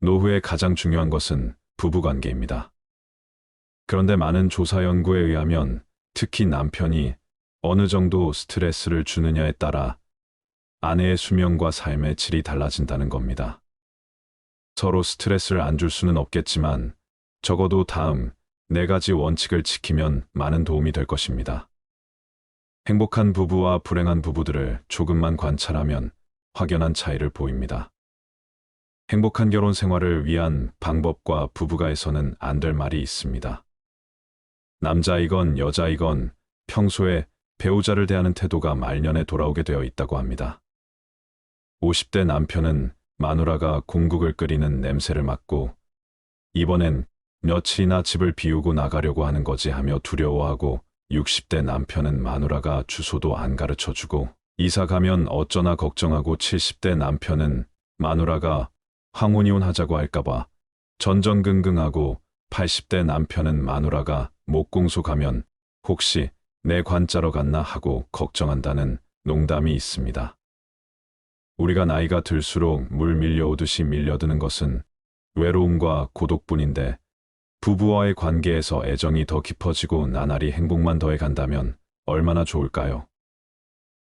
노후에 가장 중요한 것은 부부관계입니다. 그런데 많은 조사 연구에 의하면 특히 남편이 어느 정도 스트레스를 주느냐에 따라 아내의 수명과 삶의 질이 달라진다는 겁니다. 서로 스트레스를 안 줄 수는 없겠지만 적어도 다음 4가지 원칙을 지키면 많은 도움이 될 것입니다. 행복한 부부와 불행한 부부들을 조금만 관찰하면 확연한 차이를 보입니다. 행복한 결혼 생활을 위한 방법과 부부가에서는 안 될 말이 있습니다. 남자이건 여자이건 평소에 배우자를 대하는 태도가 말년에 돌아오게 되어 있다고 합니다. 50대 남편은 마누라가 국국을 끓이는 냄새를 맡고 이번엔 며칠이나 집을 비우고 나가려고 하는 거지 하며 두려워하고 60대 남편은 마누라가 주소도 안 가르쳐주고 이사 가면 어쩌나 걱정하고 70대 남편은 마누라가 황혼이혼 하자고 할까봐 전전긍긍하고 80대 남편은 마누라가 목공소 가면 혹시 내 관짜러 갔나 하고 걱정한다는 농담이 있습니다. 우리가 나이가 들수록 물 밀려오듯이 밀려드는 것은 외로움과 고독뿐인데 부부와의 관계에서 애정이 더 깊어지고 나날이 행복만 더해 간다면 얼마나 좋을까요?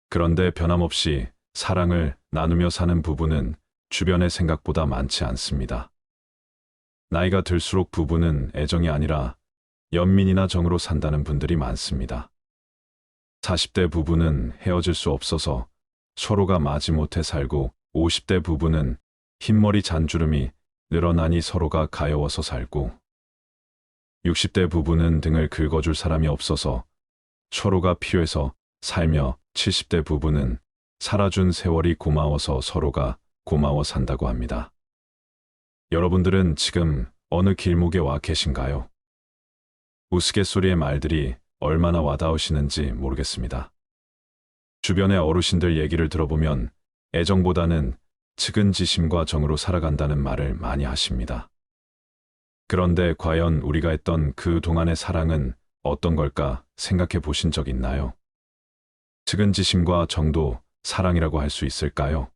그런데 변함없이 사랑을 나누며 사는 부부는 주변의 생각보다 많지 않습니다. 나이가 들수록 부부는 애정이 아니라 연민이나 정으로 산다는 분들이 많습니다. 40대 부부는 헤어질 수 없어서 서로가 마지못해 살고 50대 부부는 흰머리 잔주름이 늘어나니 서로가 가여워서 살고 60대 부부는 등을 긁어줄 사람이 없어서 서로가 필요해서 살며 70대 부부는 살아준 세월이 고마워서 서로가 고마워 산다고 합니다. 여러분들은 지금 어느 길목에 와 계신가요? 우스갯소리의 말들이 얼마나 와닿으시는지 모르겠습니다. 주변의 어르신들 얘기를 들어보면 애정보다는 측은지심과 정으로 살아간다는 말을 많이 하십니다. 그런데 과연 우리가 했던 그 동안의 사랑은 어떤 걸까 생각해 보신 적 있나요? 측은지심과 정도 사랑이라고 할 수 있을까요?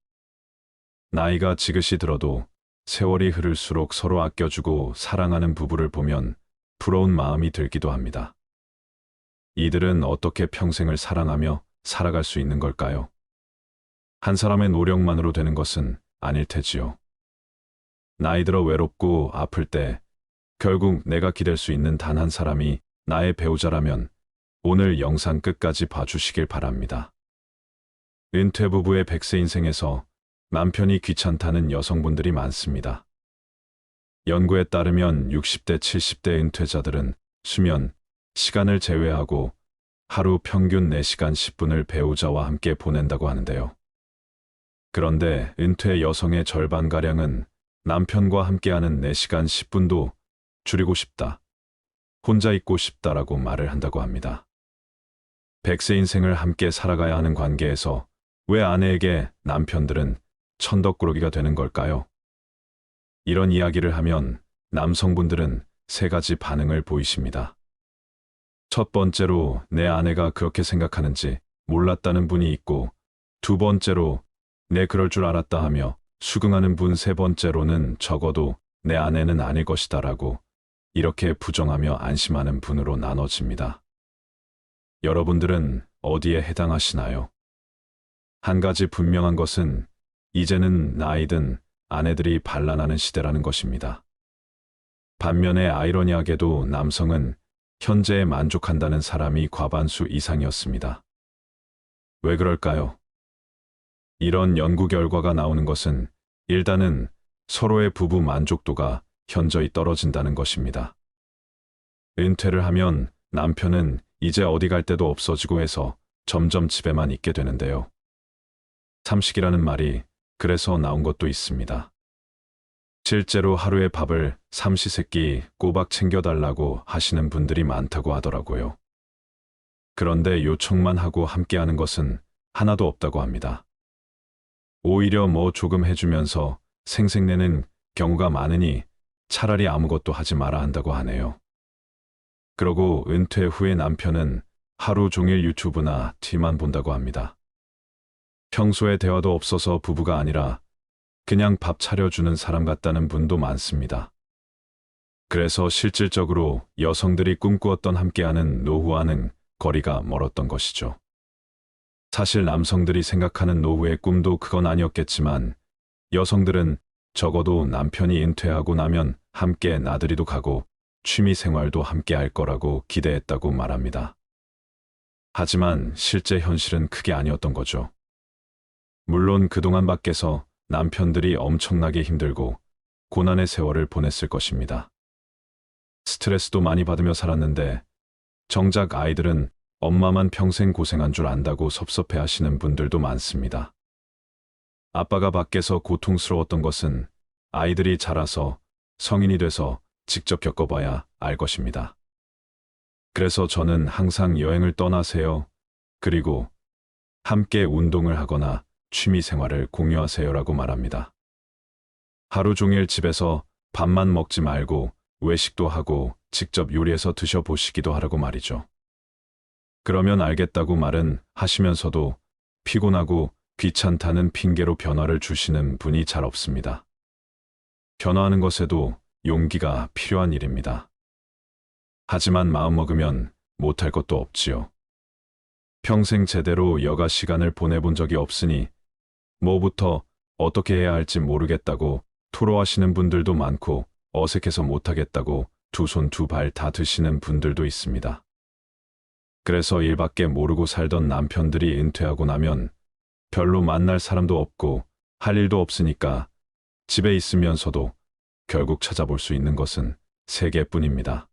나이가 지긋이 들어도 세월이 흐를수록 서로 아껴주고 사랑하는 부부를 보면 부러운 마음이 들기도 합니다. 이들은 어떻게 평생을 사랑하며 살아갈 수 있는 걸까요? 한 사람의 노력만으로 되는 것은 아닐 테지요. 나이 들어 외롭고 아플 때 결국 내가 기댈 수 있는 단 한 사람이 나의 배우자라면 오늘 영상 끝까지 봐주시길 바랍니다. 은퇴 부부의 100세 인생에서 남편이 귀찮다는 여성분들이 많습니다. 연구에 따르면 60대, 70대 은퇴자들은 수면, 시간을 제외하고 하루 평균 4시간 10분을 배우자와 함께 보낸다고 하는데요. 그런데 은퇴 여성의 절반가량은 남편과 함께하는 4시간 10분도 줄이고 싶다, 혼자 있고 싶다라고 말을 한다고 합니다. 100세 인생을 함께 살아가야 하는 관계에서 왜 아내에게 남편들은 천덕꾸러기가 되는 걸까요? 이런 이야기를 하면 남성분들은 3가지 반응을 보이십니다. 첫 번째로 내 아내가 그렇게 생각하는지 몰랐다는 분이 있고, 2번째로 내 그럴 줄 알았다 하며 수긍하는 분, 3번째로는 적어도 내 아내는 아닐 것이다라고 이렇게 부정하며 안심하는 분으로 나눠집니다. 여러분들은 어디에 해당하시나요? 한 가지 분명한 것은 이제는 나이든 아내들이 반란하는 시대라는 것입니다. 반면에 아이러니하게도 남성은 현재에 만족한다는 사람이 과반수 이상이었습니다. 왜 그럴까요? 이런 연구 결과가 나오는 것은 일단은 서로의 부부 만족도가 현저히 떨어진다는 것입니다. 은퇴를 하면 남편은 이제 어디 갈 데도 없어지고 해서 점점 집에만 있게 되는데요. 삼식이라는 말이 그래서 나온 것도 있습니다. 실제로 하루에 밥을 삼시세끼 꼬박 챙겨달라고 하시는 분들이 많다고 하더라고요. 그런데 요청만 하고 함께하는 것은 하나도 없다고 합니다. 오히려 뭐 조금 해주면서 생색내는 경우가 많으니 차라리 아무것도 하지 마라 한다고 하네요. 그러고 은퇴 후에 남편은 하루 종일 유튜브나 TV만 본다고 합니다. 평소에 대화도 없어서 부부가 아니라 그냥 밥 차려주는 사람 같다는 분도 많습니다. 그래서 실질적으로 여성들이 꿈꾸었던 함께하는 노후와는 거리가 멀었던 것이죠. 사실 남성들이 생각하는 노후의 꿈도 그건 아니었겠지만 여성들은 적어도 남편이 은퇴하고 나면 함께 나들이도 가고 취미 생활도 함께 할 거라고 기대했다고 말합니다. 하지만 실제 현실은 그게 아니었던 거죠. 물론 그동안 밖에서 남편들이 엄청나게 힘들고 고난의 세월을 보냈을 것입니다. 스트레스도 많이 받으며 살았는데 정작 아이들은 엄마만 평생 고생한 줄 안다고 섭섭해 하시는 분들도 많습니다. 아빠가 밖에서 고통스러웠던 것은 아이들이 자라서 성인이 돼서 직접 겪어봐야 알 것입니다. 그래서 저는 항상 여행을 떠나세요. 그리고 함께 운동을 하거나 취미 생활을 공유하세요라고 말합니다. 하루 종일 집에서 밥만 먹지 말고 외식도 하고 직접 요리해서 드셔보시기도 하라고 말이죠. 그러면 알겠다고 말은 하시면서도 피곤하고 귀찮다는 핑계로 변화를 주시는 분이 잘 없습니다. 변화하는 것에도 용기가 필요한 일입니다. 하지만 마음먹으면 못할 것도 없지요. 평생 제대로 여가 시간을 보내본 적이 없으니 뭐부터 어떻게 해야 할지 모르겠다고 토로하시는 분들도 많고 어색해서 못하겠다고 두 손 두 발 다 드시는 분들도 있습니다. 그래서 일밖에 모르고 살던 남편들이 은퇴하고 나면 별로 만날 사람도 없고 할 일도 없으니까 집에 있으면서도 결국 찾아볼 수 있는 것은 세 개뿐입니다.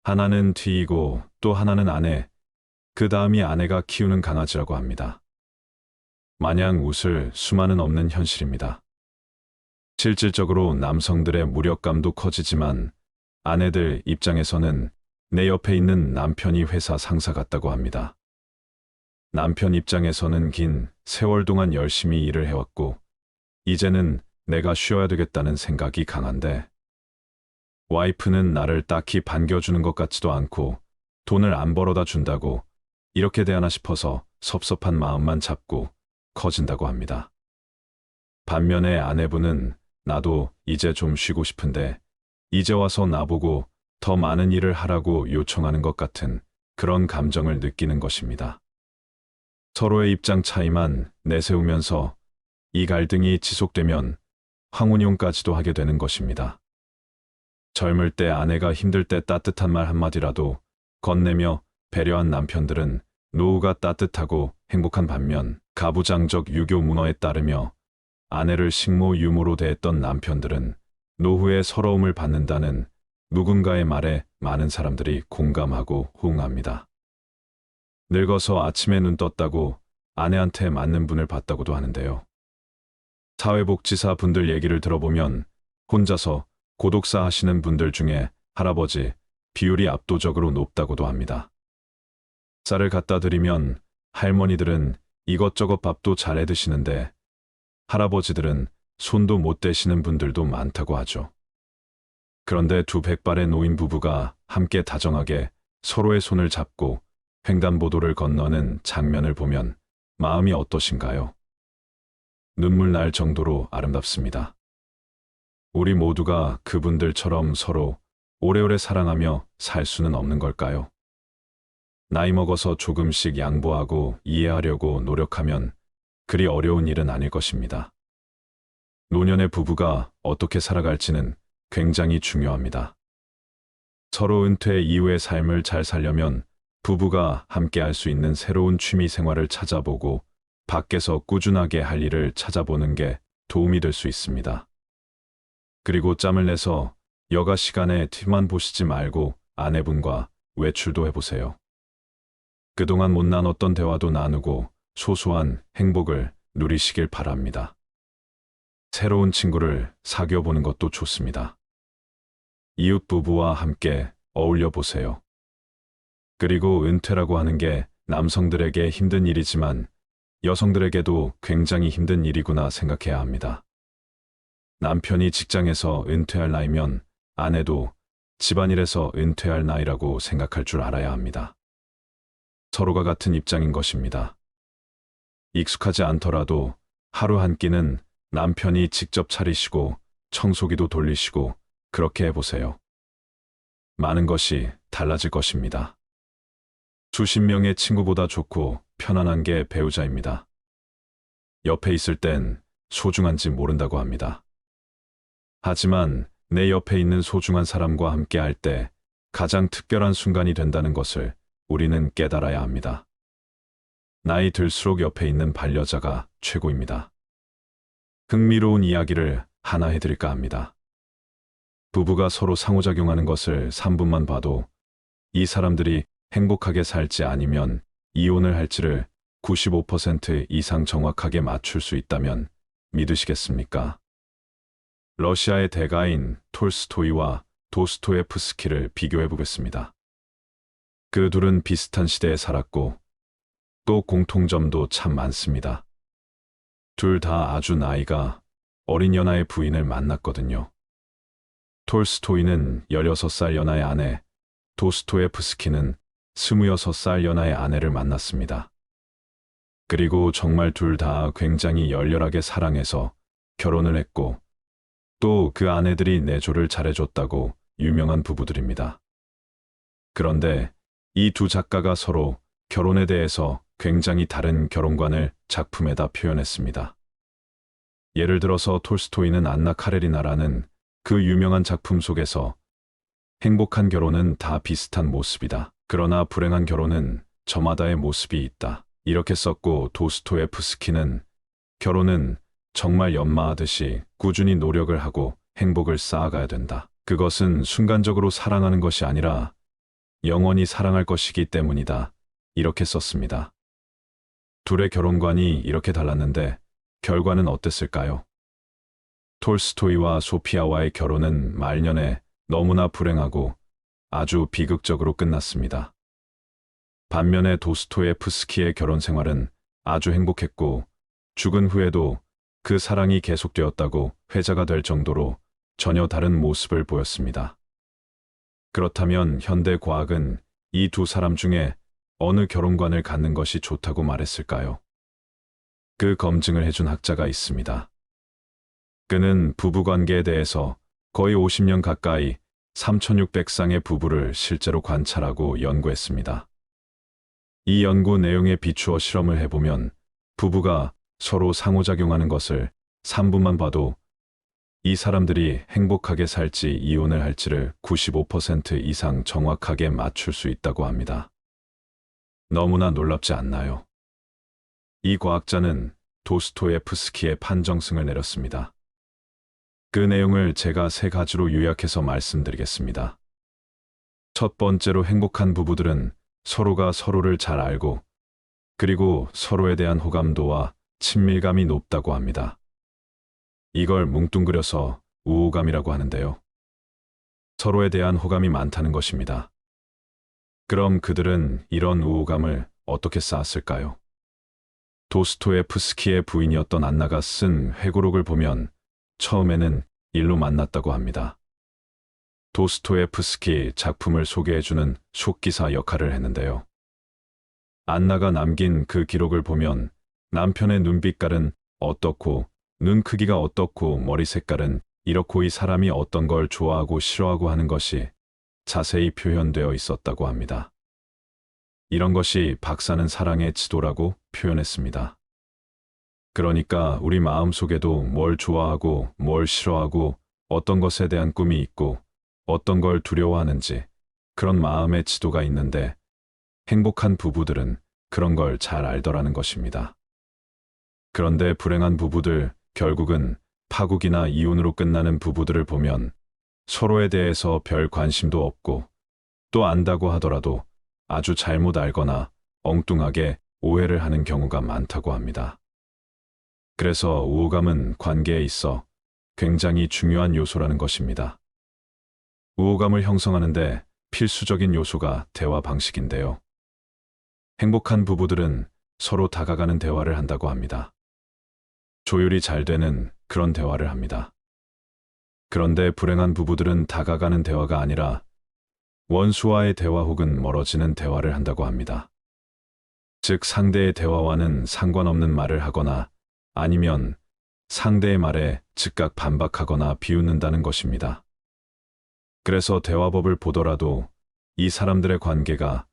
하나는 뒤이고 또 하나는 아내, 그 다음이 아내가 키우는 강아지라고 합니다. 마냥 웃을 수만은 없는 현실입니다. 실질적으로 남성들의 무력감도 커지지만 아내들 입장에서는 내 옆에 있는 남편이 회사 상사 같다고 합니다. 남편 입장에서는 긴 세월 동안 열심히 일을 해왔고 이제는 내가 쉬어야 되겠다는 생각이 강한데 와이프는 나를 딱히 반겨주는 것 같지도 않고 돈을 안 벌어다 준다고 이렇게 대하나 싶어서 섭섭한 마음만 잡고 커진다고 합니다. 반면에 아내분은 나도 이제 좀 쉬고 싶은데 이제 와서 나보고 더 많은 일을 하라고 요청하는 것 같은 그런 감정을 느끼는 것입니다. 서로의 입장 차이만 내세우면서 이 갈등이 지속되면 황혼용까지도 하게 되는 것입니다. 젊을 때 아내가 힘들 때 따뜻한 말 한마디라도 건네며 배려한 남편들은 노후가 따뜻하고 행복한 반면 가부장적 유교 문화에 따르며 아내를 식모 유모로 대했던 남편들은 노후의 서러움을 받는다는 누군가의 말에 많은 사람들이 공감하고 호응합니다. 늙어서 아침에 눈 떴다고 아내한테 맞는 분을 봤다고도 하는데요. 사회복지사 분들 얘기를 들어보면 혼자서 고독사 하시는 분들 중에 할아버지 비율이 압도적으로 높다고도 합니다. 쌀을 갖다 드리면 할머니들은 이것저것 밥도 잘해 드시는데 할아버지들은 손도 못 대시는 분들도 많다고 하죠. 그런데 두 백발의 노인 부부가 함께 다정하게 서로의 손을 잡고 횡단보도를 건너는 장면을 보면 마음이 어떠신가요? 눈물 날 정도로 아름답습니다. 우리 모두가 그분들처럼 서로 오래오래 사랑하며 살 수는 없는 걸까요? 나이 먹어서 조금씩 양보하고 이해하려고 노력하면 그리 어려운 일은 아닐 것입니다. 노년의 부부가 어떻게 살아갈지는 굉장히 중요합니다. 서로 은퇴 이후의 삶을 잘 살려면 부부가 함께 할 수 있는 새로운 취미 생활을 찾아보고 밖에서 꾸준하게 할 일을 찾아보는 게 도움이 될 수 있습니다. 그리고 짬을 내서 여가 시간에 TV만 보시지 말고 아내분과 외출도 해보세요. 그동안 못 나눴던 대화도 나누고 소소한 행복을 누리시길 바랍니다. 새로운 친구를 사귀어보는 것도 좋습니다. 이웃 부부와 함께 어울려 보세요. 그리고 은퇴라고 하는 게 남성들에게 힘든 일이지만 여성들에게도 굉장히 힘든 일이구나 생각해야 합니다. 남편이 직장에서 은퇴할 나이면 아내도 집안일에서 은퇴할 나이라고 생각할 줄 알아야 합니다. 서로가 같은 입장인 것입니다. 익숙하지 않더라도 하루 한 끼는 남편이 직접 차리시고 청소기도 돌리시고 그렇게 해보세요. 많은 것이 달라질 것입니다. 수십 명의 친구보다 좋고 편안한 게 배우자입니다. 옆에 있을 땐 소중한지 모른다고 합니다. 하지만 내 옆에 있는 소중한 사람과 함께 할 때 가장 특별한 순간이 된다는 것을 우리는 깨달아야 합니다. 나이 들수록 옆에 있는 반려자가 최고입니다. 흥미로운 이야기를 하나 해드릴까 합니다. 부부가 서로 상호작용하는 것을 3분만 봐도 이 사람들이 행복하게 살지 아니면 이혼을 할지를 95% 이상 정확하게 맞출 수 있다면 믿으시겠습니까? 러시아의 대가인 톨스토이와 도스토예프스키를 비교해 보겠습니다. 그 둘은 비슷한 시대에 살았고 또 공통점도 참 많습니다. 둘 다 아주 나이가 어린 연하의 부인을 만났거든요. 톨스토이는 16살 연하의 아내, 도스토예프스키는 26살 연하의 아내를 만났습니다. 그리고 정말 둘 다 굉장히 열렬하게 사랑해서 결혼을 했고 또 그 아내들이 내조를 잘해줬다고 유명한 부부들입니다. 그런데 이 두 작가가 서로 결혼에 대해서 굉장히 다른 결혼관을 작품에다 표현했습니다. 예를 들어서 톨스토이는 안나 카레리나라는 그 유명한 작품 속에서 행복한 결혼은 다 비슷한 모습이다. 그러나 불행한 결혼은 저마다의 모습이 있다. 이렇게 썼고 도스토예프스키는 결혼은 정말 연마하듯이 꾸준히 노력을 하고 행복을 쌓아가야 된다. 그것은 순간적으로 사랑하는 것이 아니라 영원히 사랑할 것이기 때문이다. 이렇게 썼습니다. 둘의 결혼관이 이렇게 달랐는데 결과는 어땠을까요? 톨스토이와 소피아와의 결혼은 말년에 너무나 불행하고 아주 비극적으로 끝났습니다. 반면에 도스토예프스키의 결혼 생활은 아주 행복했고 죽은 후에도 그 사랑이 계속되었다고 회자가 될 정도로 전혀 다른 모습을 보였습니다. 그렇다면 현대 과학은 이 두 사람 중에 어느 결혼관을 갖는 것이 좋다고 말했을까요? 그 검증을 해준 학자가 있습니다. 그는 부부관계에 대해서 거의 50년 가까이 3,600쌍의 부부를 실제로 관찰하고 연구했습니다. 이 연구 내용에 비추어 실험을 해보면 부부가 서로 상호작용하는 것을 3분만 봐도 이 사람들이 행복하게 살지 이혼을 할지를 95% 이상 정확하게 맞출 수 있다고 합니다. 너무나 놀랍지 않나요? 이 과학자는 도스토예프스키의 판정승을 내렸습니다. 그 내용을 제가 3가지로 요약해서 말씀드리겠습니다. 첫 번째로 행복한 부부들은 서로가 서로를 잘 알고 그리고 서로에 대한 호감도와 친밀감이 높다고 합니다. 이걸 뭉뚱그려서 우호감이라고 하는데요. 서로에 대한 호감이 많다는 것입니다. 그럼 그들은 이런 우호감을 어떻게 쌓았을까요? 도스토예프스키의 부인이었던 안나가 쓴 회고록을 보면 처음에는 일로 만났다고 합니다. 도스토예프스키 작품을 소개해주는 속기사 역할을 했는데요. 안나가 남긴 그 기록을 보면 남편의 눈빛깔은 어떻고 눈 크기가 어떻고 머리 색깔은 이렇고 이 사람이 어떤 걸 좋아하고 싫어하고 하는 것이 자세히 표현되어 있었다고 합니다. 이런 것이 박사는 사랑의 지도라고 표현했습니다. 그러니까 우리 마음속에도 뭘 좋아하고 뭘 싫어하고 어떤 것에 대한 꿈이 있고 어떤 걸 두려워하는지 그런 마음의 지도가 있는데 행복한 부부들은 그런 걸 잘 알더라는 것입니다. 그런데 불행한 부부들, 결국은 파국이나 이혼으로 끝나는 부부들을 보면 서로에 대해서 별 관심도 없고 또 안다고 하더라도 아주 잘못 알거나 엉뚱하게 오해를 하는 경우가 많다고 합니다. 그래서 우호감은 관계에 있어 굉장히 중요한 요소라는 것입니다. 우호감을 형성하는데 필수적인 요소가 대화 방식인데요. 행복한 부부들은 서로 다가가는 대화를 한다고 합니다. 조율이 잘 되는 그런 대화를 합니다. 그런데 불행한 부부들은 다가가는 대화가 아니라 원수와의 대화 혹은 멀어지는 대화를 한다고 합니다. 즉 상대의 대화와는 상관없는 말을 하거나 아니면 상대의 말에 즉각 반박하거나 비웃는다는 것입니다. 그래서 대화법을 보더라도 이 사람들의 관계가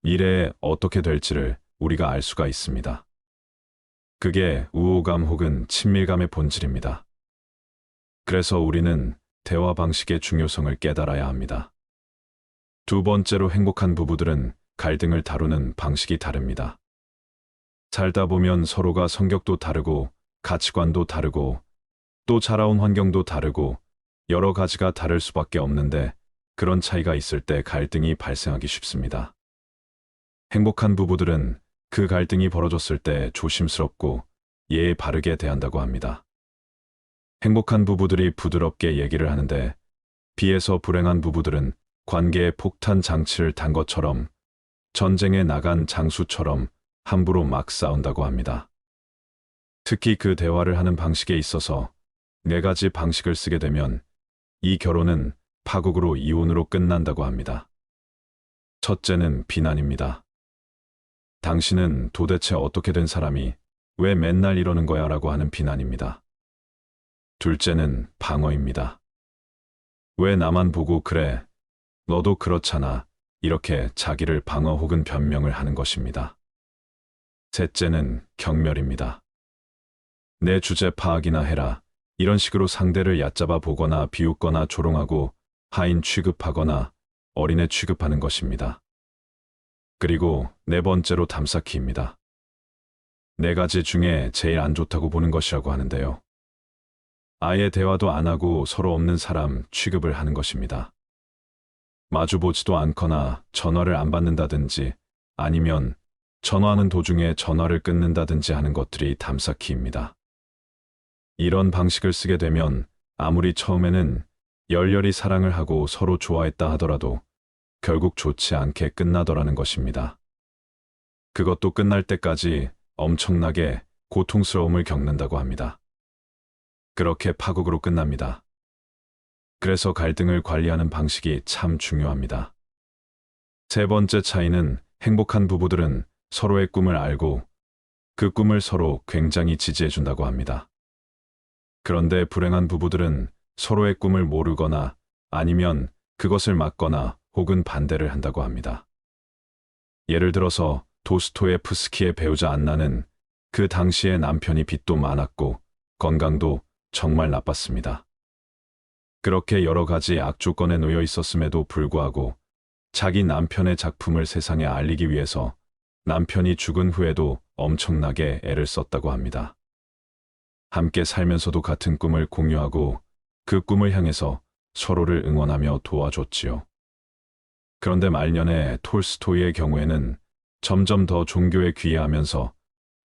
미래에 어떻게 될지를 우리가 알 수가 있습니다. 그게 우호감 혹은 친밀감의 본질입니다. 그래서 우리는 대화 방식의 중요성을 깨달아야 합니다. 두 번째로, 행복한 부부들은 갈등을 다루는 방식이 다릅니다. 살다 보면 서로가 성격도 다르고 가치관도 다르고 또 자라온 환경도 다르고 여러 가지가 다를 수밖에 없는데, 그런 차이가 있을 때 갈등이 발생하기 쉽습니다. 행복한 부부들은 그 갈등이 벌어졌을 때 조심스럽고 예의 바르게 대한다고 합니다. 행복한 부부들이 부드럽게 얘기를 하는데, 비해서 불행한 부부들은 관계에 폭탄 장치를 단 것처럼, 전쟁에 나간 장수처럼 함부로 막 싸운다고 합니다. 특히 그 대화를 하는 방식에 있어서 4가지 방식을 쓰게 되면 이 결혼은 파국으로 이혼으로 끝난다고 합니다. 첫째는 비난입니다. 당신은 도대체 어떻게 된 사람이 왜 맨날 이러는 거야? 라고 하는 비난입니다. 둘째는 방어입니다. 왜 나만 보고 그래? 너도 그렇잖아. 이렇게 자기를 방어 혹은 변명을 하는 것입니다. 셋째는 경멸입니다. 내 주제 파악이나 해라. 이런 식으로 상대를 얕잡아 보거나 비웃거나 조롱하고 하인 취급하거나 어린애 취급하는 것입니다. 그리고 4번째로 담쌓기입니다. 4가지 중에 제일 안 좋다고 보는 것이라고 하는데요. 아예 대화도 안 하고 서로 없는 사람 취급을 하는 것입니다. 마주보지도 않거나 전화를 안 받는다든지 아니면 전화하는 도중에 전화를 끊는다든지 하는 것들이 담쌓기입니다. 이런 방식을 쓰게 되면 아무리 처음에는 열렬히 사랑을 하고 서로 좋아했다 하더라도 결국 좋지 않게 끝나더라는 것입니다. 그것도 끝날 때까지 엄청나게 고통스러움을 겪는다고 합니다. 그렇게 파국으로 끝납니다. 그래서 갈등을 관리하는 방식이 참 중요합니다. 세 번째 차이는, 행복한 부부들은 서로의 꿈을 알고 그 꿈을 서로 굉장히 지지해준다고 합니다. 그런데 불행한 부부들은 서로의 꿈을 모르거나 아니면 그것을 막거나 혹은 반대를 한다고 합니다. 예를 들어서 도스토예프스키의 배우자 안나는 그 당시에 남편이 빚도 많았고 건강도 정말 나빴습니다. 그렇게 여러 가지 악조건에 놓여 있었음에도 불구하고 자기 남편의 작품을 세상에 알리기 위해서 남편이 죽은 후에도 엄청나게 애를 썼다고 합니다. 함께 살면서도 같은 꿈을 공유하고 그 꿈을 향해서 서로를 응원하며 도와줬지요. 그런데 말년에 톨스토이의 경우에는 점점 더 종교에 귀해하면서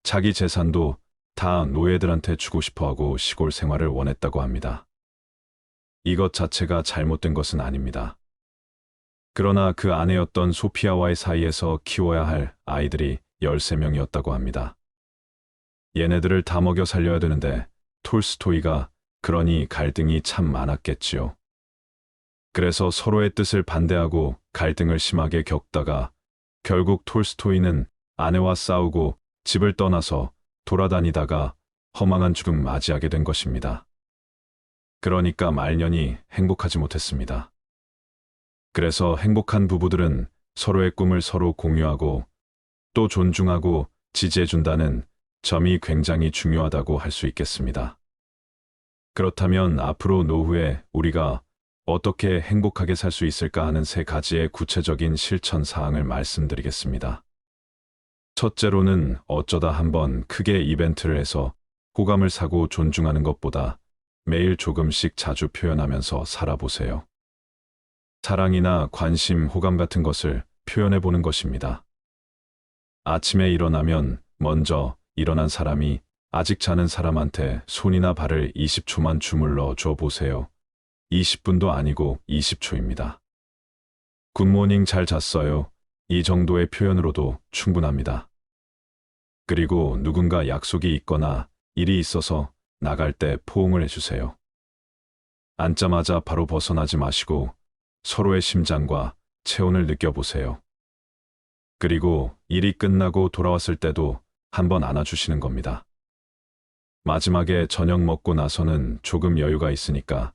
자기 재산도 다 노예들한테 주고 싶어하고 시골 생활을 원했다고 합니다. 이것 자체가 잘못된 것은 아닙니다. 그러나 그 아내였던 소피아와의 사이에서 키워야 할 아이들이 13명이었다고 합니다. 얘네들을 다 먹여 살려야 되는데 톨스토이가 그러니 갈등이 참 많았겠지요. 그래서 서로의 뜻을 반대하고 갈등을 심하게 겪다가 결국 톨스토이는 아내와 싸우고 집을 떠나서 돌아다니다가 허망한 죽음 맞이하게 된 것입니다. 그러니까 말년이 행복하지 못했습니다. 그래서 행복한 부부들은 서로의 꿈을 서로 공유하고 또 존중하고 지지해준다는 점이 굉장히 중요하다고 할 수 있겠습니다. 그렇다면 앞으로 노후에 우리가 어떻게 행복하게 살 수 있을까 하는 3가지의 구체적인 실천 사항을 말씀드리겠습니다. 첫째로는 어쩌다 한번 크게 이벤트를 해서 호감을 사고 존중하는 것보다 매일 조금씩 자주 표현하면서 살아보세요. 사랑이나 관심, 호감 같은 것을 표현해보는 것입니다. 아침에 일어나면 먼저 일어난 사람이 아직 자는 사람한테 손이나 발을 20초만 주물러 줘 보세요. 20분도 아니고 20초입니다. 굿모닝, 잘 잤어요. 이 정도의 표현으로도 충분합니다. 그리고 누군가 약속이 있거나 일이 있어서 나갈 때 포옹을 해주세요. 앉자마자 바로 벗어나지 마시고 서로의 심장과 체온을 느껴보세요. 그리고 일이 끝나고 돌아왔을 때도 한번 안아주시는 겁니다. 마지막에 저녁 먹고 나서는 조금 여유가 있으니까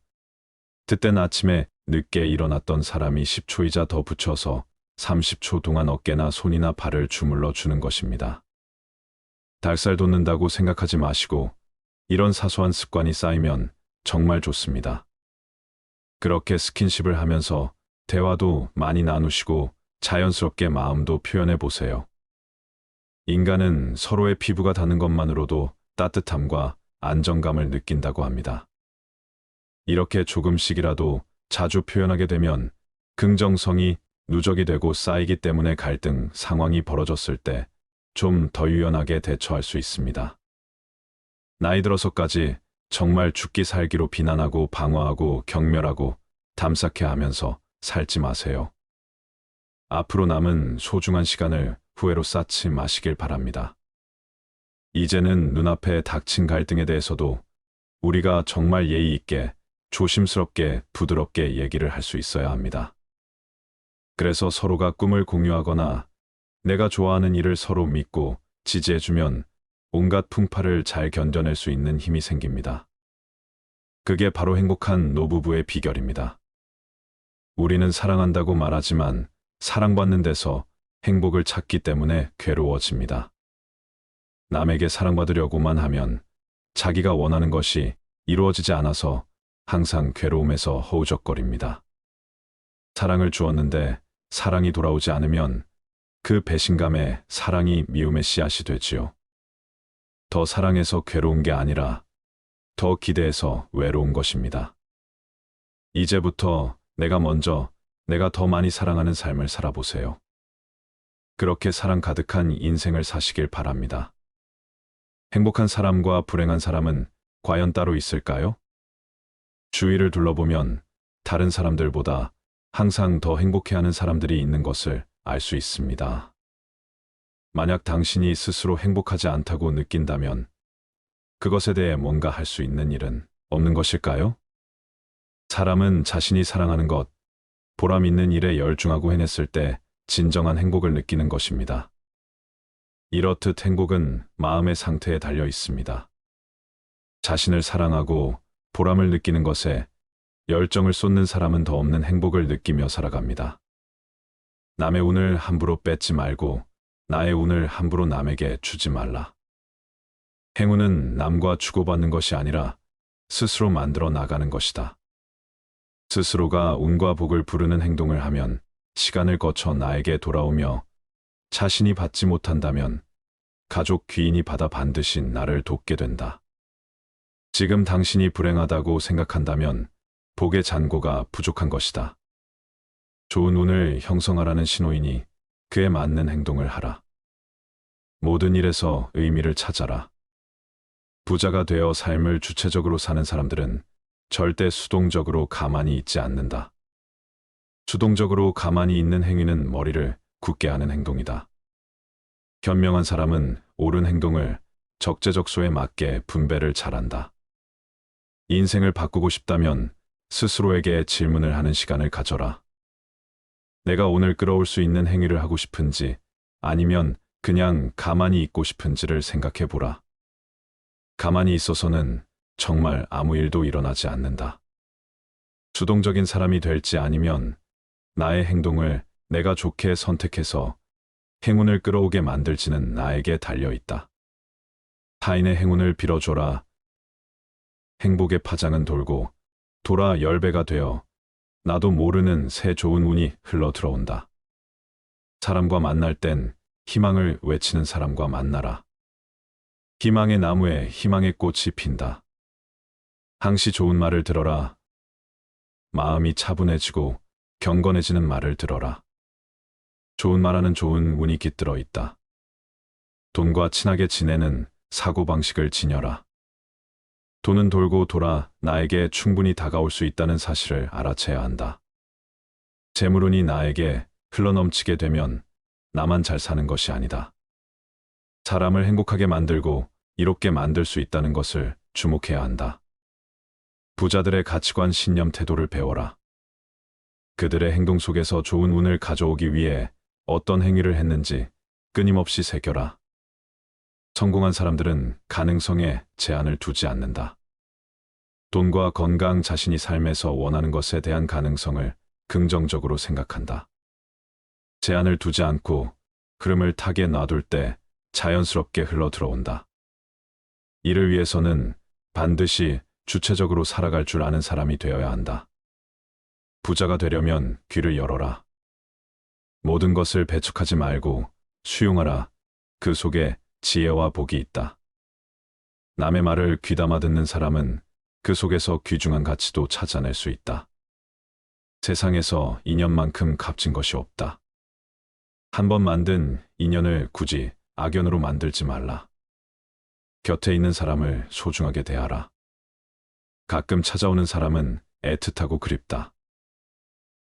그땐 아침에 늦게 일어났던 사람이 10초이자 더 붙여서 30초 동안 어깨나 손이나 발을 주물러 주는 것입니다. 닭살 돋는다고 생각하지 마시고 이런 사소한 습관이 쌓이면 정말 좋습니다. 그렇게 스킨십을 하면서 대화도 많이 나누시고 자연스럽게 마음도 표현해 보세요. 인간은 서로의 피부가 닿는 것만으로도 따뜻함과 안정감을 느낀다고 합니다. 이렇게 조금씩이라도 자주 표현하게 되면 긍정성이 누적이 되고 쌓이기 때문에 갈등 상황이 벌어졌을 때 좀 더 유연하게 대처할 수 있습니다. 나이 들어서까지 정말 죽기 살기로 비난하고 방어하고 경멸하고 담쌓게 하면서 살지 마세요. 앞으로 남은 소중한 시간을 후회로 쌓지 마시길 바랍니다. 이제는 눈앞에 닥친 갈등에 대해서도 우리가 정말 예의 있게 조심스럽게 부드럽게 얘기를 할 수 있어야 합니다. 그래서 서로가 꿈을 공유하거나 내가 좋아하는 일을 서로 믿고 지지해주면 온갖 풍파를 잘 견뎌낼 수 있는 힘이 생깁니다. 그게 바로 행복한 노부부의 비결입니다. 우리는 사랑한다고 말하지만 사랑받는 데서 행복을 찾기 때문에 괴로워집니다. 남에게 사랑받으려고만 하면 자기가 원하는 것이 이루어지지 않아서 항상 괴로움에서 허우적거립니다. 사랑을 주었는데 사랑이 돌아오지 않으면 그 배신감에 사랑이 미움의 씨앗이 되지요. 더 사랑해서 괴로운 게 아니라 더 기대해서 외로운 것입니다. 이제부터 내가 먼저, 내가 더 많이 사랑하는 삶을 살아보세요. 그렇게 사랑 가득한 인생을 사시길 바랍니다. 행복한 사람과 불행한 사람은 과연 따로 있을까요? 주위를 둘러보면 다른 사람들보다 항상 더 행복해하는 사람들이 있는 것을 알 수 있습니다. 만약 당신이 스스로 행복하지 않다고 느낀다면 그것에 대해 뭔가 할 수 있는 일은 없는 것일까요? 사람은 자신이 사랑하는 것, 보람 있는 일에 열중하고 해냈을 때 진정한 행복을 느끼는 것입니다. 이렇듯 행복은 마음의 상태에 달려 있습니다. 자신을 사랑하고 보람을 느끼는 것에 열정을 쏟는 사람은 더 없는 행복을 느끼며 살아갑니다. 남의 운을 함부로 뺏지 말고 나의 운을 함부로 남에게 주지 말라. 행운은 남과 주고받는 것이 아니라 스스로 만들어 나가는 것이다. 스스로가 운과 복을 부르는 행동을 하면 시간을 거쳐 나에게 돌아오며 자신이 받지 못한다면 가족 귀인이 받아 반드시 나를 돕게 된다. 지금 당신이 불행하다고 생각한다면 복의 잔고가 부족한 것이다. 좋은 운을 형성하라는 신호이니 그에 맞는 행동을 하라. 모든 일에서 의미를 찾아라. 부자가 되어 삶을 주체적으로 사는 사람들은 절대 수동적으로 가만히 있지 않는다. 수동적으로 가만히 있는 행위는 머리를 굳게 하는 행동이다. 현명한 사람은 옳은 행동을 적재적소에 맞게 분배를 잘한다. 인생을 바꾸고 싶다면 스스로에게 질문을 하는 시간을 가져라. 내가 오늘 끌어올 수 있는 행위를 하고 싶은지 아니면 그냥 가만히 있고 싶은지를 생각해 보라. 가만히 있어서는 정말 아무 일도 일어나지 않는다. 수동적인 사람이 될지 아니면 나의 행동을 내가 좋게 선택해서 행운을 끌어오게 만들지는 나에게 달려 있다. 타인의 행운을 빌어줘라. 행복의 파장은 돌고 돌아 10배가 되어 나도 모르는 새 좋은 운이 흘러 들어온다. 사람과 만날 땐 희망을 외치는 사람과 만나라. 희망의 나무에 희망의 꽃이 핀다. 항시 좋은 말을 들어라. 마음이 차분해지고 경건해지는 말을 들어라. 좋은 말하는 좋은 운이 깃들어 있다. 돈과 친하게 지내는 사고방식을 지녀라. 돈은 돌고 돌아 나에게 충분히 다가올 수 있다는 사실을 알아채야 한다. 재물운이 나에게 흘러넘치게 되면 나만 잘 사는 것이 아니다. 사람을 행복하게 만들고 이롭게 만들 수 있다는 것을 주목해야 한다. 부자들의 가치관, 신념, 태도를 배워라. 그들의 행동 속에서 좋은 운을 가져오기 위해 어떤 행위를 했는지 끊임없이 새겨라. 성공한 사람들은 가능성에 제한을 두지 않는다. 돈과 건강, 자신이 삶에서 원하는 것에 대한 가능성을 긍정적으로 생각한다. 제한을 두지 않고 흐름을 타게 놔둘 때 자연스럽게 흘러 들어온다. 이를 위해서는 반드시 주체적으로 살아갈 줄 아는 사람이 되어야 한다. 부자가 되려면 귀를 열어라. 모든 것을 배척하지 말고 수용하라. 그 속에 지혜와 복이 있다. 남의 말을 귀담아 듣는 사람은 그 속에서 귀중한 가치도 찾아낼 수 있다. 세상에서 인연만큼 값진 것이 없다. 한 번 만든 인연을 굳이 악연으로 만들지 말라. 곁에 있는 사람을 소중하게 대하라. 가끔 찾아오는 사람은 애틋하고 그립다.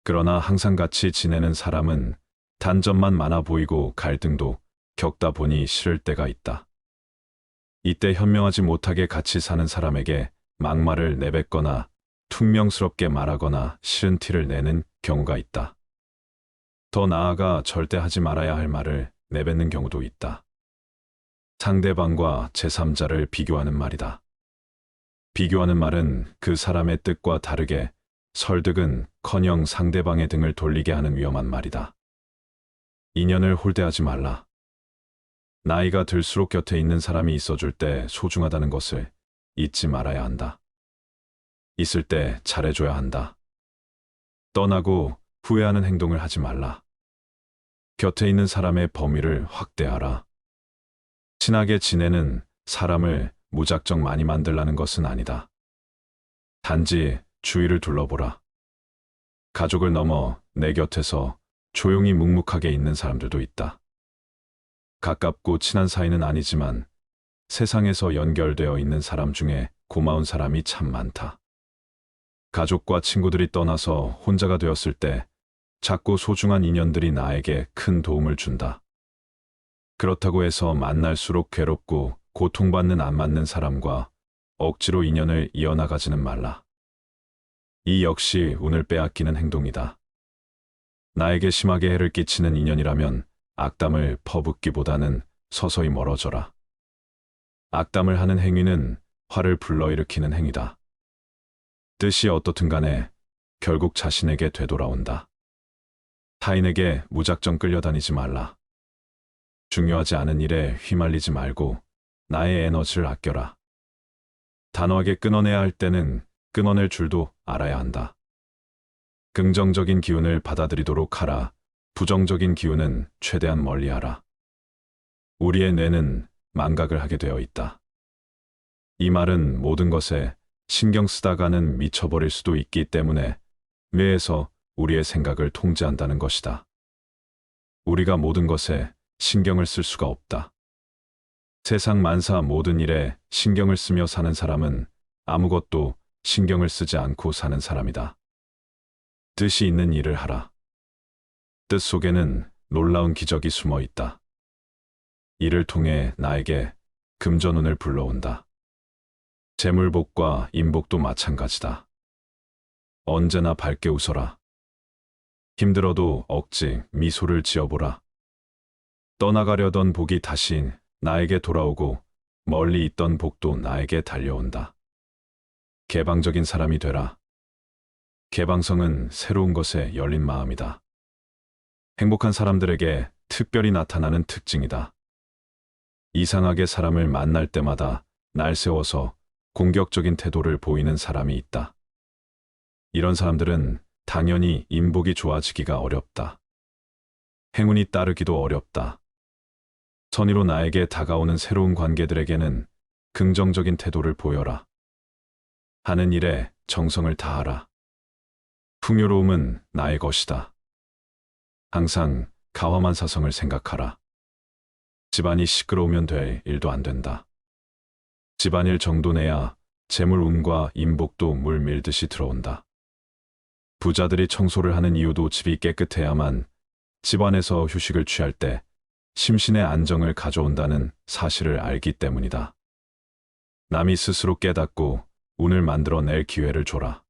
그러나 항상 같이 지내는 사람은 단점만 많아 보이고 갈등도 겪다 보니 싫을 때가 있다. 이때 현명하지 못하게 같이 사는 사람에게 막말을 내뱉거나 퉁명스럽게 말하거나 싫은 티를 내는 경우가 있다. 더 나아가 절대 하지 말아야 할 말을 내뱉는 경우도 있다. 상대방과 제3자를 비교하는 말이다. 비교하는 말은 그 사람의 뜻과 다르게 설득은커녕 상대방의 등을 돌리게 하는 위험한 말이다. 인연을 홀대하지 말라. 나이가 들수록 곁에 있는 사람이 있어줄 때 소중하다는 것을 잊지 말아야 한다. 있을 때 잘해줘야 한다. 떠나고 후회하는 행동을 하지 말라. 곁에 있는 사람의 범위를 확대하라. 친하게 지내는 사람을 무작정 많이 만들라는 것은 아니다. 단지 주위를 둘러보라. 가족을 넘어 내 곁에서 조용히 묵묵하게 있는 사람들도 있다. 가깝고 친한 사이는 아니지만 세상에서 연결되어 있는 사람 중에 고마운 사람이 참 많다. 가족과 친구들이 떠나서 혼자가 되었을 때 작고 소중한 인연들이 나에게 큰 도움을 준다. 그렇다고 해서 만날수록 괴롭고 고통받는 안 맞는 사람과 억지로 인연을 이어나가지는 말라. 이 역시 운을 빼앗기는 행동이다. 나에게 심하게 해를 끼치는 인연이라면 악담을 퍼붓기보다는 서서히 멀어져라. 악담을 하는 행위는 화를 불러일으키는 행위다. 뜻이 어떻든 간에 결국 자신에게 되돌아온다. 타인에게 무작정 끌려다니지 말라. 중요하지 않은 일에 휘말리지 말고 나의 에너지를 아껴라. 단호하게 끊어내야 할 때는 끊어낼 줄도 알아야 한다. 긍정적인 기운을 받아들이도록 하라. 부정적인 기운은 최대한 멀리하라. 우리의 뇌는 망각을 하게 되어 있다. 이 말은 모든 것에 신경 쓰다가는 미쳐버릴 수도 있기 때문에 뇌에서 우리의 생각을 통제한다는 것이다. 우리가 모든 것에 신경을 쓸 수가 없다. 세상 만사 모든 일에 신경을 쓰며 사는 사람은 아무것도 신경을 쓰지 않고 사는 사람이다. 뜻이 있는 일을 하라. 뜻 속에는 놀라운 기적이 숨어 있다. 이를 통해 나에게 금전운을 불러온다. 재물복과 인복도 마찬가지다. 언제나 밝게 웃어라. 힘들어도 억지 미소를 지어보라. 떠나가려던 복이 다시 나에게 돌아오고 멀리 있던 복도 나에게 달려온다. 개방적인 사람이 되라. 개방성은 새로운 것에 열린 마음이다. 행복한 사람들에게 특별히 나타나는 특징이다. 이상하게 사람을 만날 때마다 날 세워서 공격적인 태도를 보이는 사람이 있다. 이런 사람들은 당연히 인복이 좋아지기가 어렵다. 행운이 따르기도 어렵다. 선의로 나에게 다가오는 새로운 관계들에게는 긍정적인 태도를 보여라. 하는 일에 정성을 다하라. 풍요로움은 나의 것이다. 항상 가와만 사성을 생각하라. 집안이 시끄러우면 될 일도 안 된다. 집안일 정도 내야 재물운과 인복도 물 밀듯이 들어온다. 부자들이 청소를 하는 이유도 집이 깨끗해야만 집안에서 휴식을 취할 때 심신의 안정을 가져온다는 사실을 알기 때문이다. 남이 스스로 깨닫고 운을 만들어낼 기회를 줘라.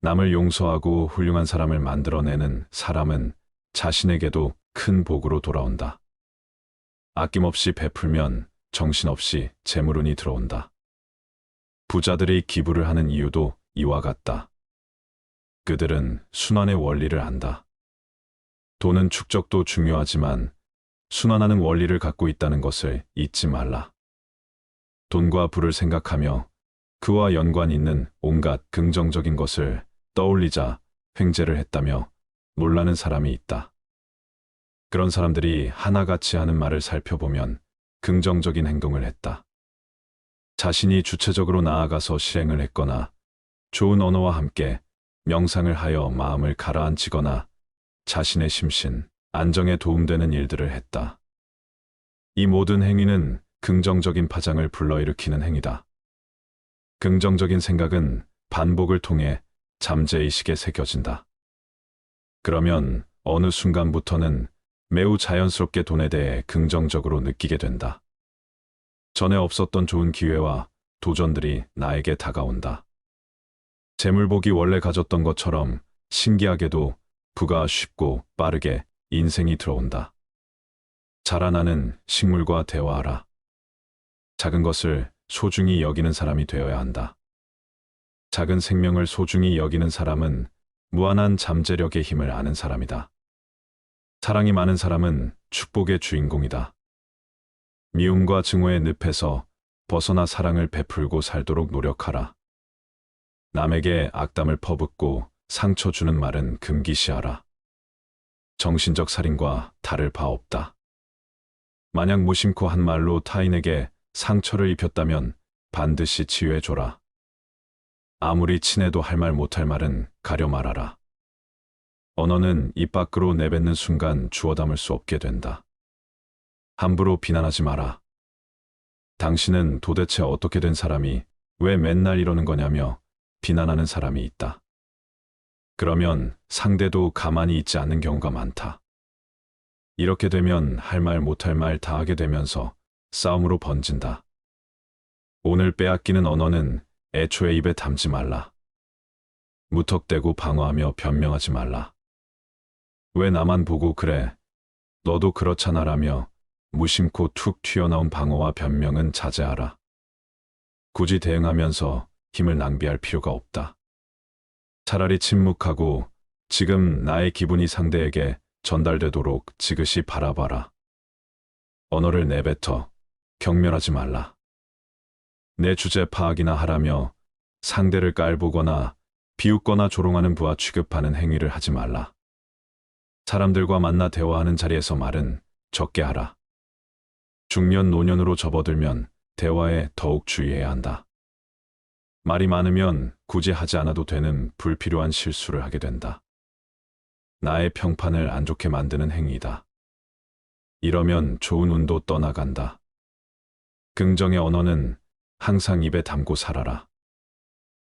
남을 용서하고 훌륭한 사람을 만들어내는 사람은 자신에게도 큰 복으로 돌아온다. 아낌없이 베풀면 정신없이 재물운이 들어온다. 부자들이 기부를 하는 이유도 이와 같다. 그들은 순환의 원리를 안다. 돈은 축적도 중요하지만 순환하는 원리를 갖고 있다는 것을 잊지 말라. 돈과 부를 생각하며 그와 연관 있는 온갖 긍정적인 것을 떠올리자 횡재를 했다며 놀라는 사람이 있다. 그런 사람들이 하나같이 하는 말을 살펴보면 긍정적인 행동을 했다. 자신이 주체적으로 나아가서 실행을 했거나 좋은 언어와 함께 명상을 하여 마음을 가라앉히거나 자신의 심신, 안정에 도움되는 일들을 했다. 이 모든 행위는 긍정적인 파장을 불러일으키는 행위다. 긍정적인 생각은 반복을 통해 잠재의식에 새겨진다. 그러면 어느 순간부터는 매우 자연스럽게 돈에 대해 긍정적으로 느끼게 된다. 전에 없었던 좋은 기회와 도전들이 나에게 다가온다. 재물복이 원래 가졌던 것처럼 신기하게도 부가 쉽고 빠르게 인생이 들어온다. 자라나는 식물과 대화하라. 작은 것을 소중히 여기는 사람이 되어야 한다. 작은 생명을 소중히 여기는 사람은 무한한 잠재력의 힘을 아는 사람이다. 사랑이 많은 사람은 축복의 주인공이다. 미움과 증오의 늪에서 벗어나 사랑을 베풀고 살도록 노력하라. 남에게 악담을 퍼붓고 상처 주는 말은 금기시하라. 정신적 살인과 다를 바 없다. 만약 무심코 한 말로 타인에게 상처를 입혔다면 반드시 치유해줘라. 아무리 친해도 할 말 못할 말은 가려 말하라. 언어는 입 밖으로 내뱉는 순간 주워 담을 수 없게 된다. 함부로 비난하지 마라. 당신은 도대체 어떻게 된 사람이 왜 맨날 이러는 거냐며 비난하는 사람이 있다. 그러면 상대도 가만히 있지 않는 경우가 많다. 이렇게 되면 할 말 못할 말 다 하게 되면서 싸움으로 번진다. 오늘 빼앗기는 언어는 애초에 입에 담지 말라. 무턱대고 방어하며 변명하지 말라. 왜 나만 보고 그래? 너도 그렇잖아라며 무심코 툭 튀어나온 방어와 변명은 자제하라. 굳이 대응하면서 힘을 낭비할 필요가 없다. 차라리 침묵하고 지금 나의 기분이 상대에게 전달되도록 지그시 바라봐라. 언어를 내뱉어 경멸하지 말라. 내 주제 파악이나 하라며 상대를 깔보거나 비웃거나 조롱하는 부하 취급하는 행위를 하지 말라. 사람들과 만나 대화하는 자리에서 말은 적게 하라. 중년 노년으로 접어들면 대화에 더욱 주의해야 한다. 말이 많으면 굳이 하지 않아도 되는 불필요한 실수를 하게 된다. 나의 평판을 안 좋게 만드는 행위이다. 이러면 좋은 운도 떠나간다. 긍정의 언어는 항상 입에 담고 살아라.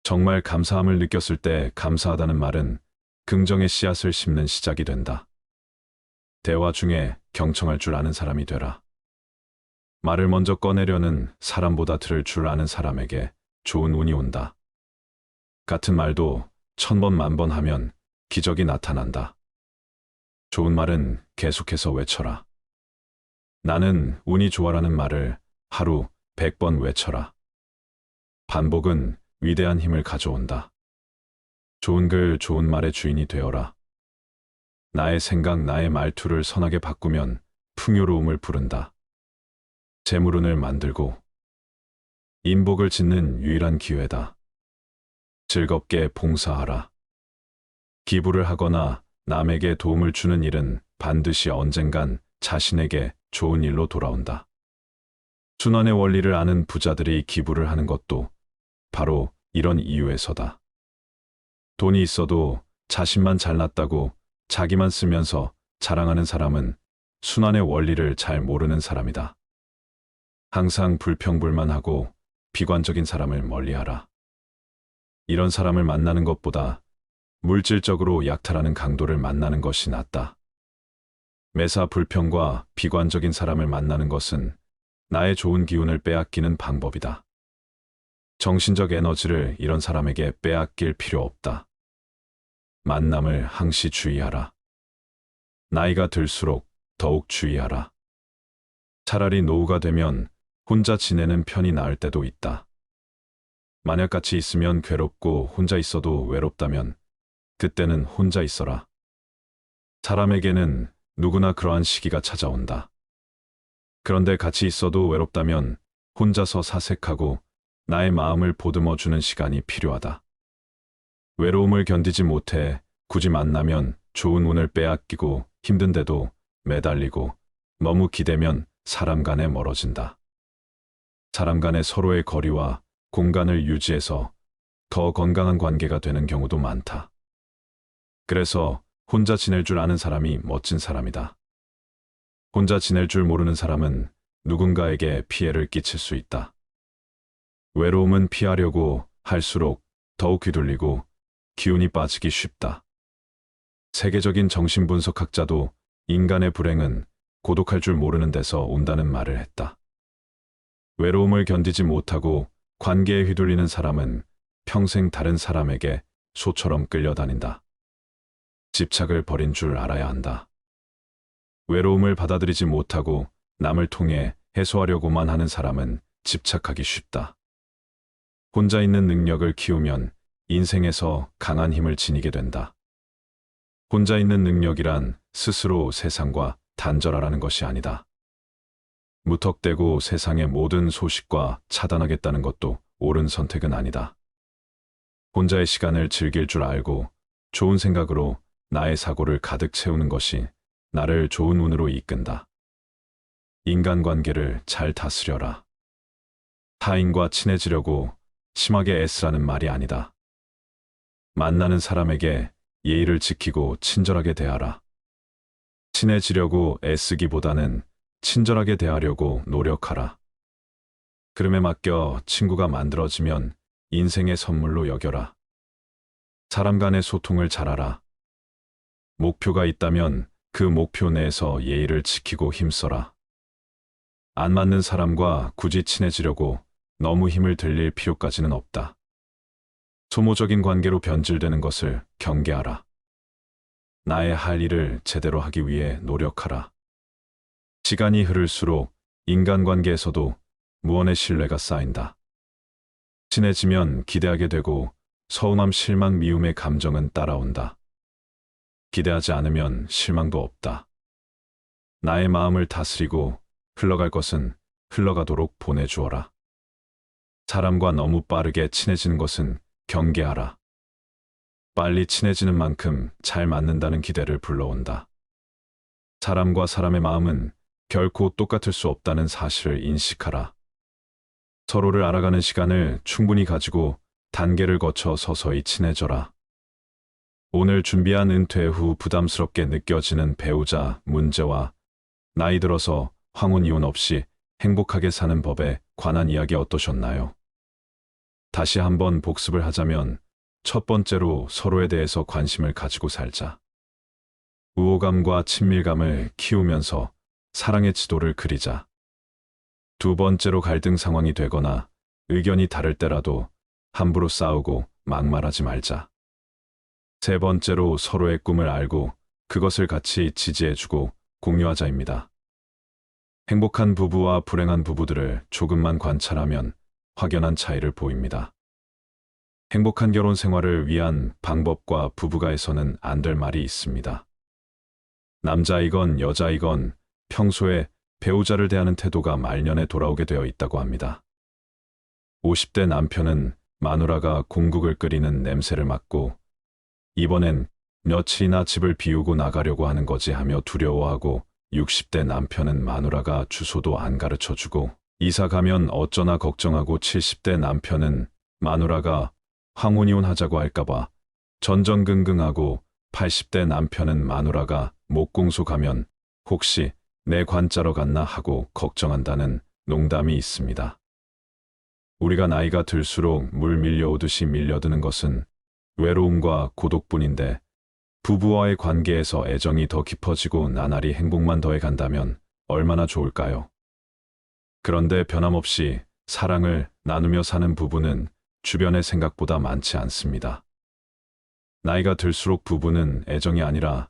정말 감사함을 느꼈을 때 감사하다는 말은 긍정의 씨앗을 심는 시작이 된다. 대화 중에 경청할 줄 아는 사람이 되라. 말을 먼저 꺼내려는 사람보다 들을 줄 아는 사람에게 좋은 운이 온다. 같은 말도 1000번, 10,000번 하면 기적이 나타난다. 좋은 말은 계속해서 외쳐라. 나는 운이 좋아라는 말을 하루 100번 외쳐라. 반복은 위대한 힘을 가져온다. 좋은 글, 좋은 말의 주인이 되어라. 나의 생각, 나의 말투를 선하게 바꾸면 풍요로움을 부른다. 재물운을 만들고 인복을 짓는 유일한 기회다. 즐겁게 봉사하라. 기부를 하거나 남에게 도움을 주는 일은 반드시 언젠간 자신에게 좋은 일로 돌아온다. 순환의 원리를 아는 부자들이 기부를 하는 것도 바로 이런 이유에서다. 돈이 있어도 자신만 잘났다고 자기만 쓰면서 자랑하는 사람은 순환의 원리를 잘 모르는 사람이다. 항상 불평불만하고 비관적인 사람을 멀리하라. 이런 사람을 만나는 것보다 물질적으로 약탈하는 강도를 만나는 것이 낫다. 매사 불평과 비관적인 사람을 만나는 것은 나의 좋은 기운을 빼앗기는 방법이다. 정신적 에너지를 이런 사람에게 빼앗길 필요 없다. 만남을 항시 주의하라. 나이가 들수록 더욱 주의하라. 차라리 노후가 되면 혼자 지내는 편이 나을 때도 있다. 만약 같이 있으면 괴롭고 혼자 있어도 외롭다면 그때는 혼자 있어라. 사람에게는 누구나 그러한 시기가 찾아온다. 그런데 같이 있어도 외롭다면 혼자서 사색하고 나의 마음을 보듬어주는 시간이 필요하다. 외로움을 견디지 못해 굳이 만나면 좋은 운을 빼앗기고 힘든데도 매달리고 너무 기대면 사람 간에 멀어진다. 사람 간에 서로의 거리와 공간을 유지해서 더 건강한 관계가 되는 경우도 많다. 그래서 혼자 지낼 줄 아는 사람이 멋진 사람이다. 혼자 지낼 줄 모르는 사람은 누군가에게 피해를 끼칠 수 있다. 외로움은 피하려고 할수록 더욱 휘둘리고 기운이 빠지기 쉽다. 세계적인 정신분석학자도 인간의 불행은 고독할 줄 모르는 데서 온다는 말을 했다. 외로움을 견디지 못하고 관계에 휘둘리는 사람은 평생 다른 사람에게 소처럼 끌려다닌다. 집착을 버린 줄 알아야 한다. 외로움을 받아들이지 못하고 남을 통해 해소하려고만 하는 사람은 집착하기 쉽다. 혼자 있는 능력을 키우면 인생에서 강한 힘을 지니게 된다. 혼자 있는 능력이란 스스로 세상과 단절하라는 것이 아니다. 무턱대고 세상의 모든 소식과 차단하겠다는 것도 옳은 선택은 아니다. 혼자의 시간을 즐길 줄 알고 좋은 생각으로 나의 사고를 가득 채우는 것이 나를 좋은 운으로 이끈다. 인간관계를 잘 다스려라. 타인과 친해지려고 심하게 애쓰라는 말이 아니다. 만나는 사람에게 예의를 지키고 친절하게 대하라. 친해지려고 애쓰기보다는 친절하게 대하려고 노력하라. 그름에 맡겨 친구가 만들어지면 인생의 선물로 여겨라. 사람 간의 소통을 잘하라. 목표가 있다면 그 목표 내에서 예의를 지키고 힘써라. 안 맞는 사람과 굳이 친해지려고 너무 힘을 들일 필요까지는 없다. 소모적인 관계로 변질되는 것을 경계하라. 나의 할 일을 제대로 하기 위해 노력하라. 시간이 흐를수록 인간관계에서도 무언의 신뢰가 쌓인다. 친해지면 기대하게 되고 서운함, 실망, 미움의 감정은 따라온다. 기대하지 않으면 실망도 없다. 나의 마음을 다스리고 흘러갈 것은 흘러가도록 보내주어라. 사람과 너무 빠르게 친해지는 것은 경계하라. 빨리 친해지는 만큼 잘 맞는다는 기대를 불러온다. 사람과 사람의 마음은 결코 똑같을 수 없다는 사실을 인식하라. 서로를 알아가는 시간을 충분히 가지고 단계를 거쳐 서서히 친해져라. 오늘 준비한 은퇴 후 부담스럽게 느껴지는 배우자 문제와 나이 들어서 황혼 이혼 없이 행복하게 사는 법에 관한 이야기 어떠셨나요? 다시 한번 복습을 하자면 첫 번째로 서로에 대해서 관심을 가지고 살자. 우호감과 친밀감을 키우면서 사랑의 지도를 그리자. 두 번째로 갈등 상황이 되거나 의견이 다를 때라도 함부로 싸우고 막말하지 말자. 세 번째로 서로의 꿈을 알고 그것을 같이 지지해주고 공유하자입니다. 행복한 부부와 불행한 부부들을 조금만 관찰하면 확연한 차이를 보입니다. 행복한 결혼 생활을 위한 방법과 부부가에서는 안 될 말이 있습니다. 남자이건 여자이건 평소에 배우자를 대하는 태도가 말년에 돌아오게 되어 있다고 합니다. 50대 남편은 마누라가 공국을 끓이는 냄새를 맡고 이번엔 며칠이나 집을 비우고 나가려고 하는 거지 하며 두려워하고 60대 남편은 마누라가 주소도 안 가르쳐주고 이사 가면 어쩌나 걱정하고 70대 남편은 마누라가 황혼이혼 하자고 할까봐 전전긍긍하고 80대 남편은 마누라가 목공소 가면 혹시 내 관짜러 갔나 하고 걱정한다는 농담이 있습니다. 우리가 나이가 들수록 물 밀려오듯이 밀려드는 것은 외로움과 고독뿐인데 부부와의 관계에서 애정이 더 깊어지고 나날이 행복만 더해간다면 얼마나 좋을까요? 그런데 변함없이 사랑을 나누며 사는 부부는 주변에 생각보다 많지 않습니다. 나이가 들수록 부부는 애정이 아니라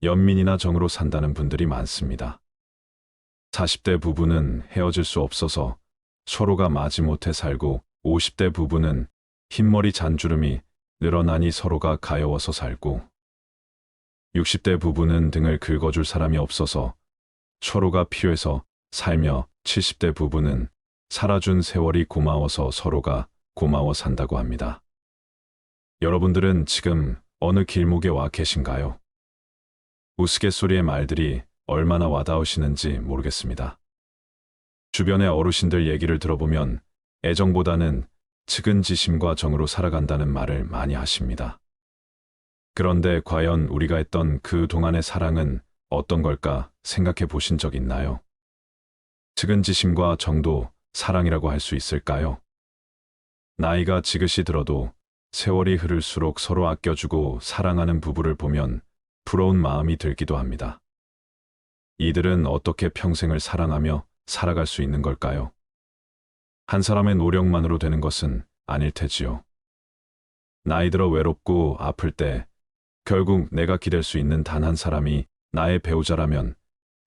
연민이나 정으로 산다는 분들이 많습니다. 40대 부부는 헤어질 수 없어서 서로가 마지못해 살고 50대 부부는 흰머리 잔주름이 늘어나니 서로가 가여워서 살고 60대 부부는 등을 긁어줄 사람이 없어서 서로가 필요해서 살며 70대 부부는 살아준 세월이 고마워서 서로가 고마워 산다고 합니다. 여러분들은 지금 어느 길목에 와 계신가요? 우스갯소리의 말들이 얼마나 와닿으시는지 모르겠습니다. 주변의 어르신들 얘기를 들어보면 애정보다는 측은지심과 정으로 살아간다는 말을 많이 하십니다. 그런데 과연 우리가 했던 그 동안의 사랑은 어떤 걸까 생각해 보신 적 있나요? 측은지심과 정도 사랑이라고 할 수 있을까요? 나이가 지긋이 들어도 세월이 흐를수록 서로 아껴주고 사랑하는 부부를 보면 부러운 마음이 들기도 합니다. 이들은 어떻게 평생을 사랑하며 살아갈 수 있는 걸까요? 한 사람의 노력만으로 되는 것은 아닐 테지요. 나이 들어 외롭고 아플 때 결국 내가 기댈 수 있는 단 한 사람이 나의 배우자라면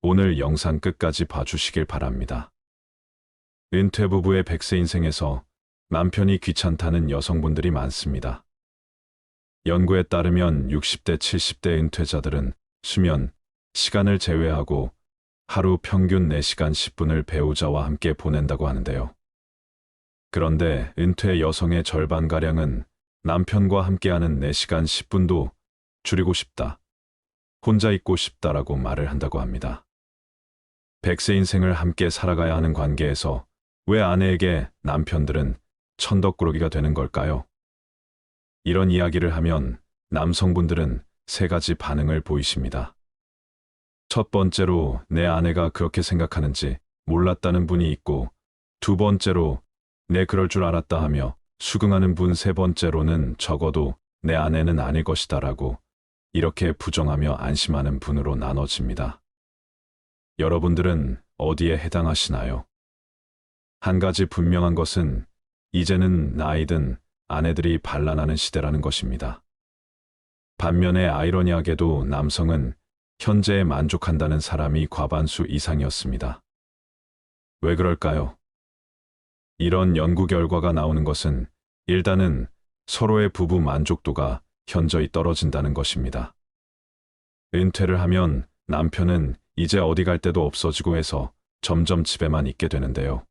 오늘 영상 끝까지 봐주시길 바랍니다. 은퇴 부부의 100세 인생에서 남편이 귀찮다는 여성분들이 많습니다. 연구에 따르면 60대, 70대 은퇴자들은 수면, 시간을 제외하고 하루 평균 4시간 10분을 배우자와 함께 보낸다고 하는데요. 그런데 은퇴 여성의 절반가량은 남편과 함께하는 4시간 10분도 줄이고 싶다, 혼자 있고 싶다라고 말을 한다고 합니다. 100세 인생을 함께 살아가야 하는 관계에서 왜 아내에게 남편들은 천덕꾸러기가 되는 걸까요? 이런 이야기를 하면 남성분들은 3가지 반응을 보이십니다. 첫 번째로 내 아내가 그렇게 생각하는지 몰랐다는 분이 있고, 두 번째로 내 그럴 줄 알았다 하며 수긍하는 분, 세 번째로는 적어도 내 아내는 아닐 것이다라고 이렇게 부정하며 안심하는 분으로 나눠집니다. 여러분들은 어디에 해당하시나요? 한 가지 분명한 것은 이제는 나이든 아내들이 반란하는 시대라는 것입니다. 반면에 아이러니하게도 남성은 현재에 만족한다는 사람이 과반수 이상이었습니다. 왜 그럴까요? 이런 연구 결과가 나오는 것은 일단은 서로의 부부 만족도가 현저히 떨어진다는 것입니다. 은퇴를 하면 남편은 이제 어디 갈 데도 없어지고 해서 점점 집에만 있게 되는데요.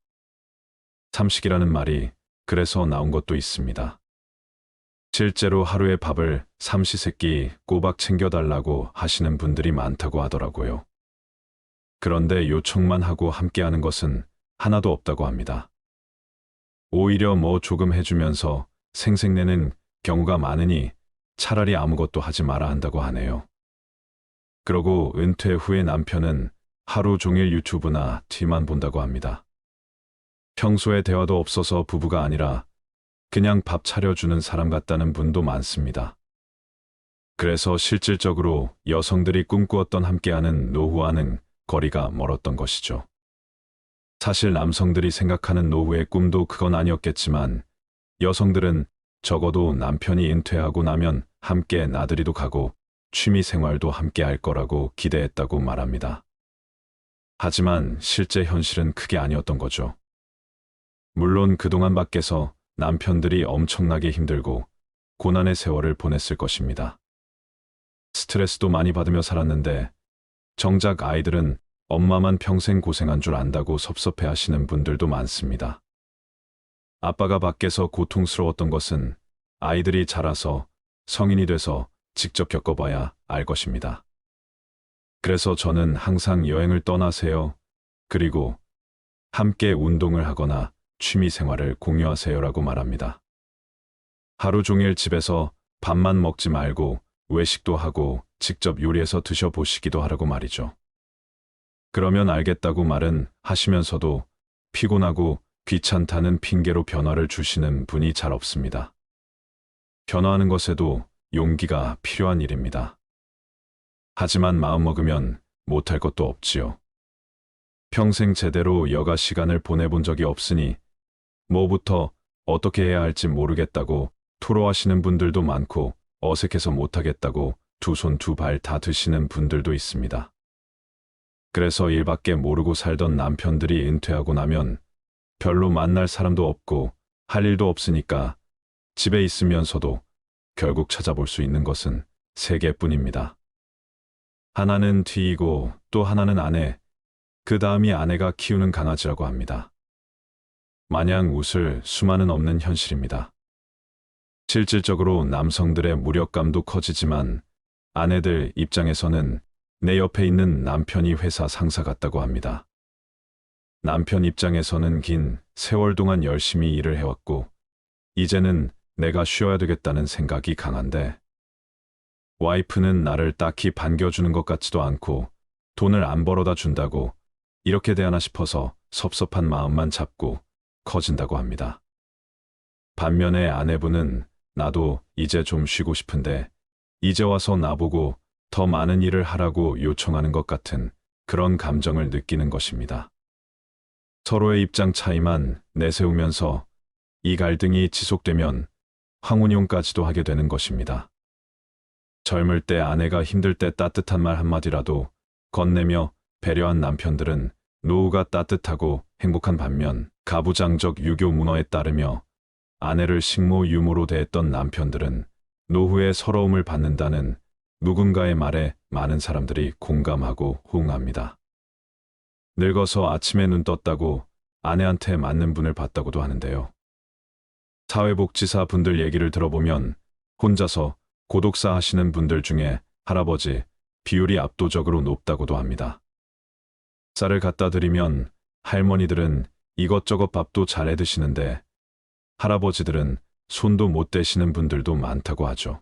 삼식이라는 말이 그래서 나온 것도 있습니다. 실제로 하루에 밥을 삼시세끼 꼬박 챙겨달라고 하시는 분들이 많다고 하더라고요. 그런데 요청만 하고 함께하는 것은 하나도 없다고 합니다. 오히려 뭐 조금 해주면서 생색내는 경우가 많으니 차라리 아무것도 하지 마라 한다고 하네요. 그러고 은퇴 후에 남편은 하루 종일 유튜브나 TV만 본다고 합니다. 평소에 대화도 없어서 부부가 아니라 그냥 밥 차려주는 사람 같다는 분도 많습니다. 그래서 실질적으로 여성들이 꿈꾸었던 함께하는 노후와는 거리가 멀었던 것이죠. 사실 남성들이 생각하는 노후의 꿈도 그건 아니었겠지만 여성들은 적어도 남편이 은퇴하고 나면 함께 나들이도 가고 취미 생활도 함께 할 거라고 기대했다고 말합니다. 하지만 실제 현실은 그게 아니었던 거죠. 물론 그동안 밖에서 남편들이 엄청나게 힘들고 고난의 세월을 보냈을 것입니다. 스트레스도 많이 받으며 살았는데 정작 아이들은 엄마만 평생 고생한 줄 안다고 섭섭해 하시는 분들도 많습니다. 아빠가 밖에서 고통스러웠던 것은 아이들이 자라서 성인이 돼서 직접 겪어봐야 알 것입니다. 그래서 저는 항상 여행을 떠나세요. 그리고 함께 운동을 하거나 취미 생활을 공유하세요라고 말합니다. 하루 종일 집에서 밥만 먹지 말고 외식도 하고 직접 요리해서 드셔보시기도 하라고 말이죠. 그러면 알겠다고 말은 하시면서도 피곤하고 귀찮다는 핑계로 변화를 주시는 분이 잘 없습니다. 변화하는 것에도 용기가 필요한 일입니다. 하지만 마음먹으면 못할 것도 없지요. 평생 제대로 여가 시간을 보내본 적이 없으니 뭐부터 어떻게 해야 할지 모르겠다고 토로하시는 분들도 많고 어색해서 못하겠다고 두 손 두 발 다 드시는 분들도 있습니다. 그래서 일밖에 모르고 살던 남편들이 은퇴하고 나면 별로 만날 사람도 없고 할 일도 없으니까 집에 있으면서도 결국 찾아볼 수 있는 것은 세 개뿐입니다. 하나는 뒤이고 또 하나는 아내, 그 다음이 아내가 키우는 강아지라고 합니다. 마냥 웃을 수만은 없는 현실입니다. 실질적으로 남성들의 무력감도 커지지만 아내들 입장에서는 내 옆에 있는 남편이 회사 상사 같다고 합니다. 남편 입장에서는 긴 세월 동안 열심히 일을 해왔고 이제는 내가 쉬어야 되겠다는 생각이 강한데 와이프는 나를 딱히 반겨주는 것 같지도 않고 돈을 안 벌어다 준다고 이렇게 대하나 싶어서 섭섭한 마음만 잡고 커진다고 합니다. 반면에 아내분은 나도 이제 좀 쉬고 싶은데 이제 와서 나보고 더 많은 일을 하라고 요청하는 것 같은 그런 감정을 느끼는 것입니다. 서로의 입장 차이만 내세우면서 이 갈등이 지속되면 황혼용까지도 하게 되는 것입니다. 젊을 때 아내가 힘들 때 따뜻한 말 한마디라도 건네며 배려한 남편들은 노후가 따뜻하고 행복한 반면 가부장적 유교 문화에 따르며 아내를 식모 유모로 대했던 남편들은 노후에 서러움을 받는다는 누군가의 말에 많은 사람들이 공감하고 호응합니다. 늙어서 아침에 눈 떴다고 아내한테 맞는 분을 봤다고도 하는데요. 사회복지사 분들 얘기를 들어보면 혼자서 고독사 하시는 분들 중에 할아버지 비율이 압도적으로 높다고도 합니다. 쌀을 갖다 드리면 할머니들은 이것저것 밥도 잘 해 드시는데 할아버지들은 손도 못 대시는 분들도 많다고 하죠.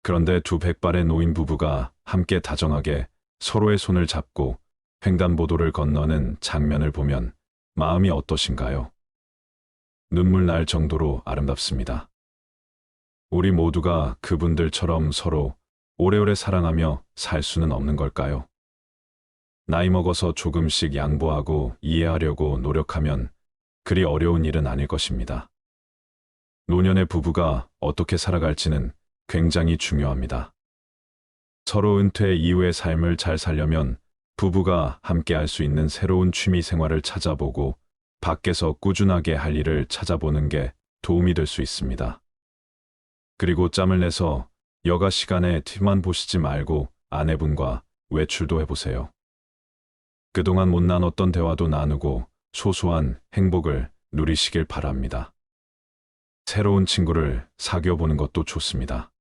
그런데 두 백발의 노인 부부가 함께 다정하게 서로의 손을 잡고 횡단보도를 건너는 장면을 보면 마음이 어떠신가요? 눈물 날 정도로 아름답습니다. 우리 모두가 그분들처럼 서로 오래오래 사랑하며 살 수는 없는 걸까요? 나이 먹어서 조금씩 양보하고 이해하려고 노력하면 그리 어려운 일은 아닐 것입니다. 노년의 부부가 어떻게 살아갈지는 굉장히 중요합니다. 서로 은퇴 이후의 삶을 잘 살려면 부부가 함께 할 수 있는 새로운 취미 생활을 찾아보고 밖에서 꾸준하게 할 일을 찾아보는 게 도움이 될 수 있습니다. 그리고 짬을 내서 여가 시간에 TV만 보시지 말고 아내분과 외출도 해보세요. 그동안 못 나눴던 대화도 나누고 소소한 행복을 누리시길 바랍니다. 새로운 친구를 사귀어보는 것도 좋습니다.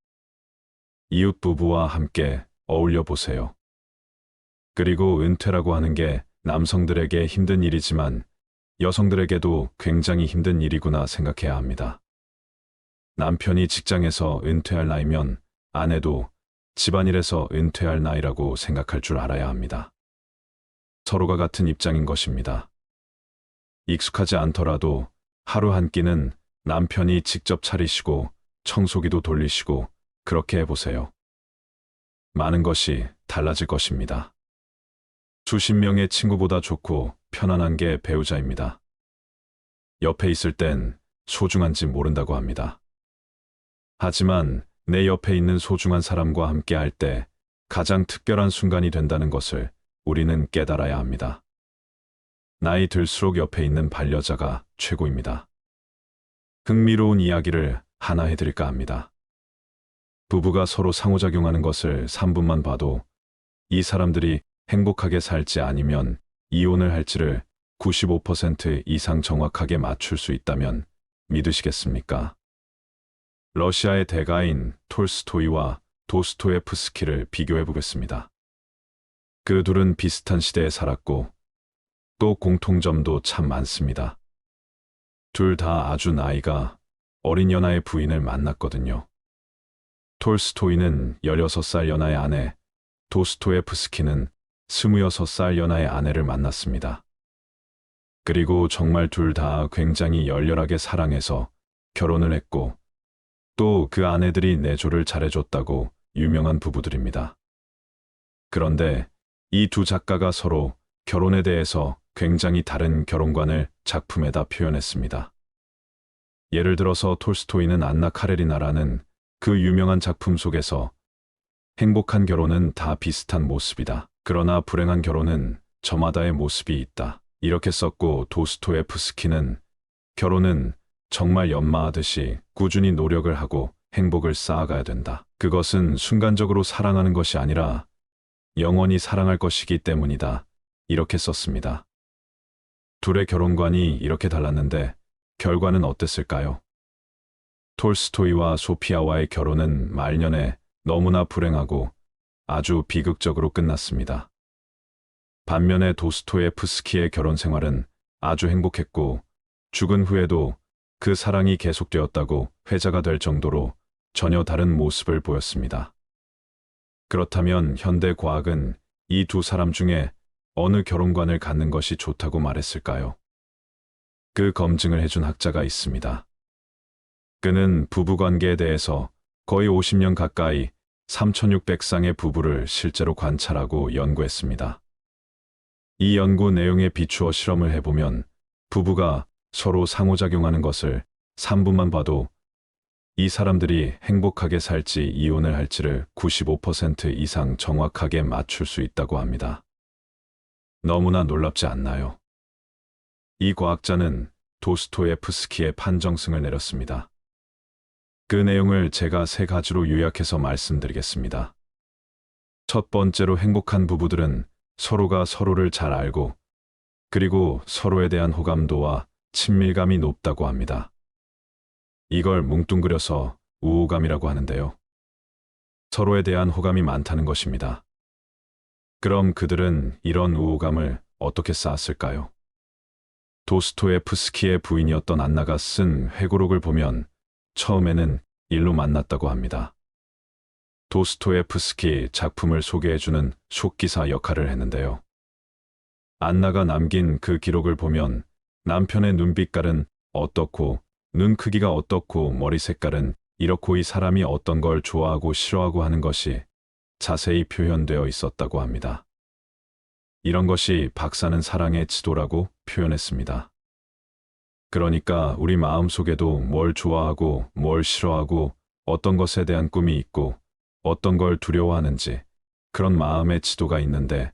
이웃 부부와 함께 어울려 보세요. 그리고 은퇴라고 하는 게 남성들에게 힘든 일이지만 여성들에게도 굉장히 힘든 일이구나 생각해야 합니다. 남편이 직장에서 은퇴할 나이면 아내도 집안일에서 은퇴할 나이라고 생각할 줄 알아야 합니다. 서로가 같은 입장인 것입니다. 익숙하지 않더라도 하루 한 끼는 남편이 직접 차리시고 청소기도 돌리시고 그렇게 해보세요. 많은 것이 달라질 것입니다. 수십 명의 친구보다 좋고 편안한 게 배우자입니다. 옆에 있을 땐 소중한지 모른다고 합니다. 하지만 내 옆에 있는 소중한 사람과 함께 할 때 가장 특별한 순간이 된다는 것을 우리는 깨달아야 합니다. 나이 들수록 옆에 있는 반려자가 최고입니다. 흥미로운 이야기를 하나 해드릴까 합니다. 부부가 서로 상호작용하는 것을 3분만 봐도 이 사람들이 행복하게 살지 아니면 이혼을 할지를 95% 이상 정확하게 맞출 수 있다면 믿으시겠습니까? 러시아의 대가인 톨스토이와 도스토예프스키를 비교해 보겠습니다. 그 둘은 비슷한 시대에 살았고 또 공통점도 참 많습니다. 둘 다 아주 나이가 어린 연하의 부인을 만났거든요. 톨스토이는 16살 연하의 아내, 도스토예프스키는 26살 연하의 아내를 만났습니다. 그리고 정말 둘 다 굉장히 열렬하게 사랑해서 결혼을 했고 또 그 아내들이 내조를 잘해줬다고 유명한 부부들입니다. 그런데 이 두 작가가 서로 결혼에 대해서 굉장히 다른 결혼관을 작품에다 표현했습니다. 예를 들어서 톨스토이는 안나 카레리나라는 그 유명한 작품 속에서 행복한 결혼은 다 비슷한 모습이다. 그러나 불행한 결혼은 저마다의 모습이 있다. 이렇게 썼고 도스토예프스키는 결혼은 정말 연마하듯이 꾸준히 노력을 하고 행복을 쌓아가야 된다. 그것은 순간적으로 사랑하는 것이 아니라 영원히 사랑할 것이기 때문이다. 이렇게 썼습니다. 둘의 결혼관이 이렇게 달랐는데 결과는 어땠을까요? 톨스토이와 소피아와의 결혼은 말년에 너무나 불행하고 아주 비극적으로 끝났습니다. 반면에 도스토예프스키의 결혼 생활은 아주 행복했고 죽은 후에도 그 사랑이 계속되었다고 회자가 될 정도로 전혀 다른 모습을 보였습니다. 그렇다면 현대 과학은 이 두 사람 중에 어느 결혼관을 갖는 것이 좋다고 말했을까요? 그 검증을 해준 학자가 있습니다. 그는 부부관계에 대해서 거의 50년 가까이 3,600쌍의 부부를 실제로 관찰하고 연구했습니다. 이 연구 내용에 비추어 실험을 해보면 부부가 서로 상호작용하는 것을 3분만 봐도 이 사람들이 행복하게 살지 이혼을 할지를 95% 이상 정확하게 맞출 수 있다고 합니다. 너무나 놀랍지 않나요? 이 과학자는 도스토예프스키의 판정승을 내렸습니다. 그 내용을 제가 3가지로 요약해서 말씀드리겠습니다. 첫 번째로 행복한 부부들은 서로가 서로를 잘 알고 그리고 서로에 대한 호감도와 친밀감이 높다고 합니다. 이걸 뭉뚱그려서 우호감이라고 하는데요. 서로에 대한 호감이 많다는 것입니다. 그럼 그들은 이런 우호감을 어떻게 쌓았을까요? 도스토예프스키의 부인이었던 안나가 쓴 회고록을 보면 처음에는 일로 만났다고 합니다. 도스토예프스키 작품을 소개해주는 속기사 역할을 했는데요. 안나가 남긴 그 기록을 보면 남편의 눈빛깔은 어떻고 눈 크기가 어떻고 머리 색깔은 이렇고 이 사람이 어떤 걸 좋아하고 싫어하고 하는 것이 자세히 표현되어 있었다고 합니다. 이런 것이 박사는 사랑의 지도라고 표현했습니다. 그러니까 우리 마음속에도 뭘 좋아하고 뭘 싫어하고 어떤 것에 대한 꿈이 있고 어떤 걸 두려워하는지 그런 마음의 지도가 있는데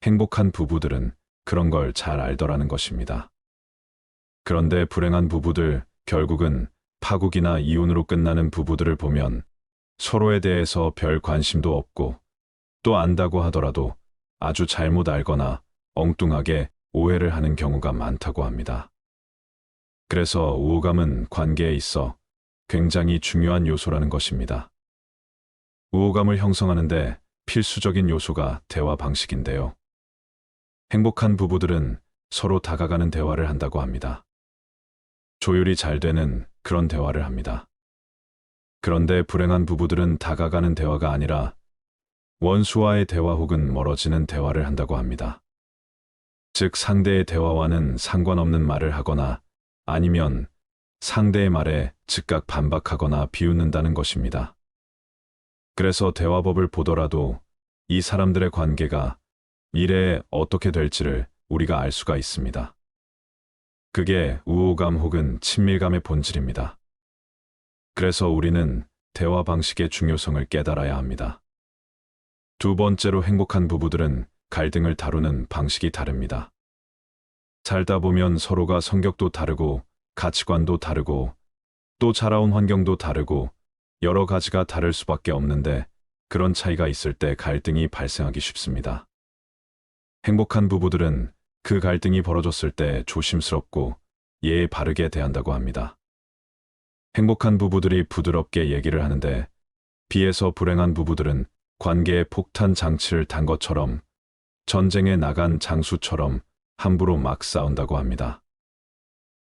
행복한 부부들은 그런 걸 잘 알더라는 것입니다. 그런데 불행한 부부들, 결국은 파국이나 이혼으로 끝나는 부부들을 보면 서로에 대해서 별 관심도 없고 또 안다고 하더라도 아주 잘못 알거나 엉뚱하게 오해를 하는 경우가 많다고 합니다. 그래서 우호감은 관계에 있어 굉장히 중요한 요소라는 것입니다. 우호감을 형성하는데 필수적인 요소가 대화 방식인데요. 행복한 부부들은 서로 다가가는 대화를 한다고 합니다. 조율이 잘 되는 그런 대화를 합니다. 그런데 불행한 부부들은 다가가는 대화가 아니라 원수와의 대화 혹은 멀어지는 대화를 한다고 합니다. 즉 상대의 대화와는 상관없는 말을 하거나 아니면 상대의 말에 즉각 반박하거나 비웃는다는 것입니다. 그래서 대화법을 보더라도 이 사람들의 관계가 미래에 어떻게 될지를 우리가 알 수가 있습니다. 그게 우호감 혹은 친밀감의 본질입니다. 그래서 우리는 대화 방식의 중요성을 깨달아야 합니다. 두 번째로 행복한 부부들은 갈등을 다루는 방식이 다릅니다. 살다 보면 서로가 성격도 다르고 가치관도 다르고 또 자라온 환경도 다르고 여러 가지가 다를 수밖에 없는데 그런 차이가 있을 때 갈등이 발생하기 쉽습니다. 행복한 부부들은 그 갈등이 벌어졌을 때 조심스럽고 예의 바르게 대한다고 합니다. 행복한 부부들이 부드럽게 얘기를 하는데 비해서 불행한 부부들은 관계에 폭탄 장치를 단 것처럼 전쟁에 나간 장수처럼 함부로 막 싸운다고 합니다.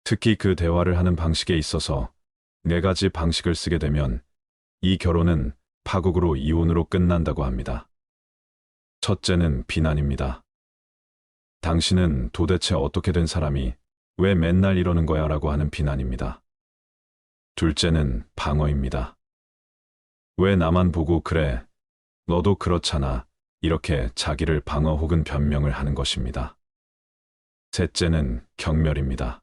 특히 그 대화를 하는 방식에 있어서 4가지 방식을 쓰게 되면 이 결혼은 파국으로 이혼으로 끝난다고 합니다. 첫째는 비난입니다. 당신은 도대체 어떻게 된 사람이 왜 맨날 이러는 거야 라고 하는 비난입니다. 둘째는 방어입니다. 왜 나만 보고 그래? 너도 그렇잖아. 이렇게 자기를 방어 혹은 변명을 하는 것입니다. 셋째는 경멸입니다.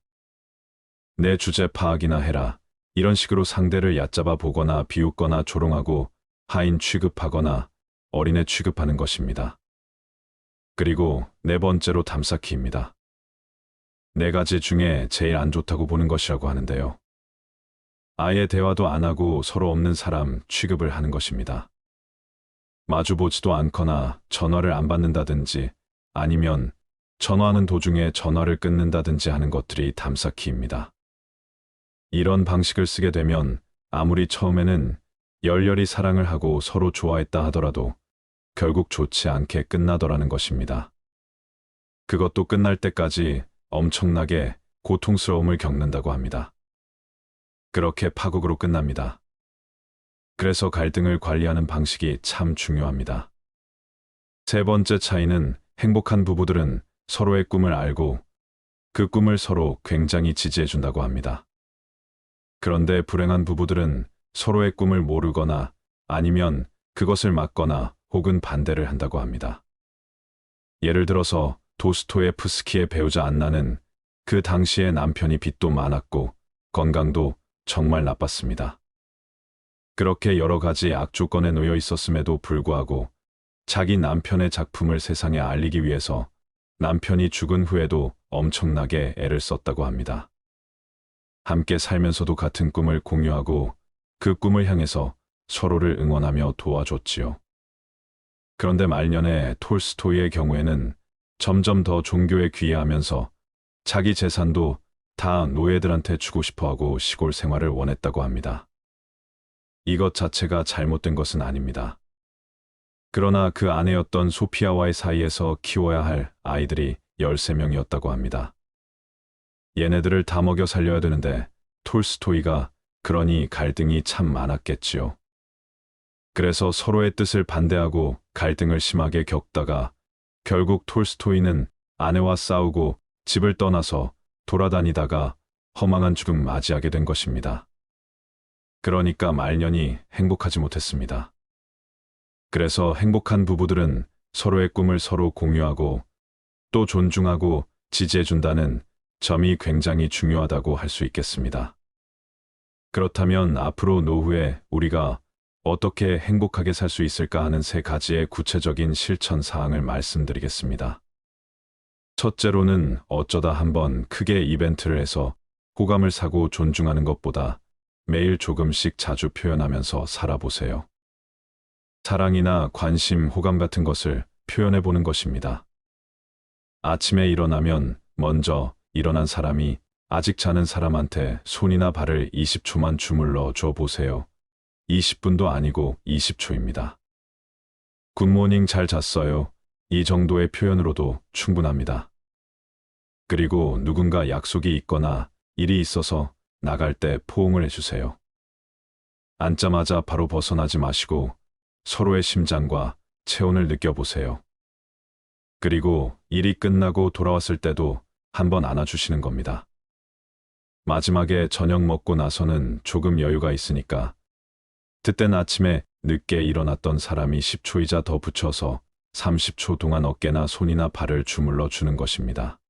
내 주제 파악이나 해라. 이런 식으로 상대를 얕잡아 보거나 비웃거나 조롱하고 하인 취급하거나 어린애 취급하는 것입니다. 그리고 4번째로 담쌓기입니다. 네 가지 중에 제일 안 좋다고 보는 것이라고 하는데요. 아예 대화도 안 하고 서로 없는 사람 취급을 하는 것입니다. 마주보지도 않거나 전화를 안 받는다든지 아니면 전화하는 도중에 전화를 끊는다든지 하는 것들이 담쌓기입니다. 이런 방식을 쓰게 되면 아무리 처음에는 열렬히 사랑을 하고 서로 좋아했다 하더라도 결국 좋지 않게 끝나더라는 것입니다. 그것도 끝날 때까지 엄청나게 고통스러움을 겪는다고 합니다. 그렇게 파국으로 끝납니다. 그래서 갈등을 관리하는 방식이 참 중요합니다. 세 번째 차이는 행복한 부부들은 서로의 꿈을 알고 그 꿈을 서로 굉장히 지지해준다고 합니다. 그런데 불행한 부부들은 서로의 꿈을 모르거나 아니면 그것을 막거나 혹은 반대를 한다고 합니다. 예를 들어서 도스토예프스키의 배우자 안나는 그 당시에 남편이 빚도 많았고 건강도 정말 나빴습니다. 그렇게 여러 가지 악조건에 놓여 있었음에도 불구하고 자기 남편의 작품을 세상에 알리기 위해서 남편이 죽은 후에도 엄청나게 애를 썼다고 합니다. 함께 살면서도 같은 꿈을 공유하고 그 꿈을 향해서 서로를 응원하며 도와줬지요. 그런데 말년에 톨스토이의 경우에는 점점 더 종교에 귀의하면서 자기 재산도 다 노예들한테 주고 싶어하고 시골 생활을 원했다고 합니다. 이것 자체가 잘못된 것은 아닙니다. 그러나 그 아내였던 소피아와의 사이에서 키워야 할 아이들이 13명이었다고 합니다. 얘네들을 다 먹여 살려야 되는데 톨스토이가 그러니 갈등이 참 많았겠지요. 그래서 서로의 뜻을 반대하고 갈등을 심하게 겪다가 결국 톨스토이는 아내와 싸우고 집을 떠나서 돌아다니다가 허망한 죽음 맞이하게 된 것입니다. 그러니까 말년이 행복하지 못했습니다. 그래서 행복한 부부들은 서로의 꿈을 서로 공유하고 또 존중하고 지지해준다는 점이 굉장히 중요하다고 할 수 있겠습니다. 그렇다면 앞으로 노후에 우리가 어떻게 행복하게 살 수 있을까 하는 세 가지의 구체적인 실천 사항을 말씀드리겠습니다. 첫째로는 어쩌다 한번 크게 이벤트를 해서 호감을 사고 존중하는 것보다 매일 조금씩 자주 표현하면서 살아보세요. 사랑이나 관심, 호감 같은 것을 표현해 보는 것입니다. 아침에 일어나면 먼저 일어난 사람이 아직 자는 사람한테 손이나 발을 20초만 주물러 줘 보세요. 20분도 아니고 20초입니다. 굿모닝 잘 잤어요. 이 정도의 표현으로도 충분합니다. 그리고 누군가 약속이 있거나 일이 있어서 나갈 때 포옹을 해주세요. 앉자마자 바로 벗어나지 마시고 서로의 심장과 체온을 느껴보세요. 그리고 일이 끝나고 돌아왔을 때도 한번 안아주시는 겁니다. 마지막에 저녁 먹고 나서는 조금 여유가 있으니까 그땐 아침에 늦게 일어났던 사람이 10초이자 더 붙여서 30초 동안 어깨나 손이나 발을 주물러 주는 것입니다.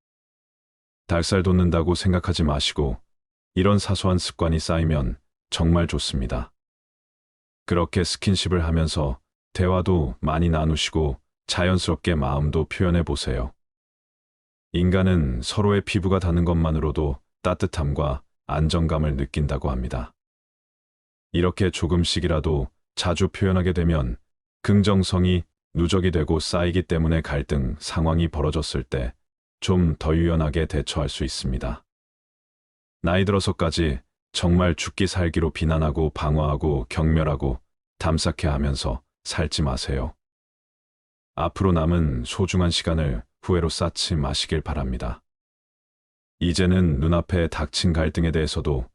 닭살 돋는다고 생각하지 마시고 이런 사소한 습관이 쌓이면 정말 좋습니다. 그렇게 스킨십을 하면서 대화도 많이 나누시고 자연스럽게 마음도 표현해 보세요. 인간은 서로의 피부가 닿는 것만으로도 따뜻함과 안정감을 느낀다고 합니다. 이렇게 조금씩이라도 자주 표현하게 되면 긍정성이 누적이 되고 쌓이기 때문에 갈등 상황이 벌어졌을 때 좀 더 유연하게 대처할 수 있습니다. 나이 들어서까지 정말 죽기 살기로 비난하고 방어하고 경멸하고 담쌓게 하면서 살지 마세요. 앞으로 남은 소중한 시간을 후회로 쌓지 마시길 바랍니다. 이제는 눈앞에 닥친 갈등에 대해서도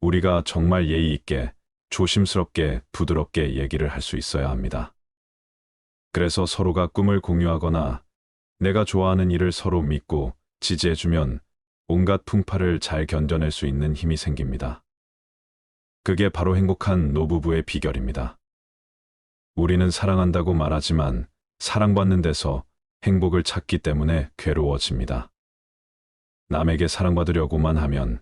우리가 정말 예의 있게 조심스럽게 부드럽게 얘기를 할 수 있어야 합니다. 그래서 서로가 꿈을 공유하거나 내가 좋아하는 일을 서로 믿고 지지해주면 온갖 풍파를 잘 견뎌낼 수 있는 힘이 생깁니다. 그게 바로 행복한 노부부의 비결입니다. 우리는 사랑한다고 말하지만 사랑받는 데서 행복을 찾기 때문에 괴로워집니다. 남에게 사랑받으려고만 하면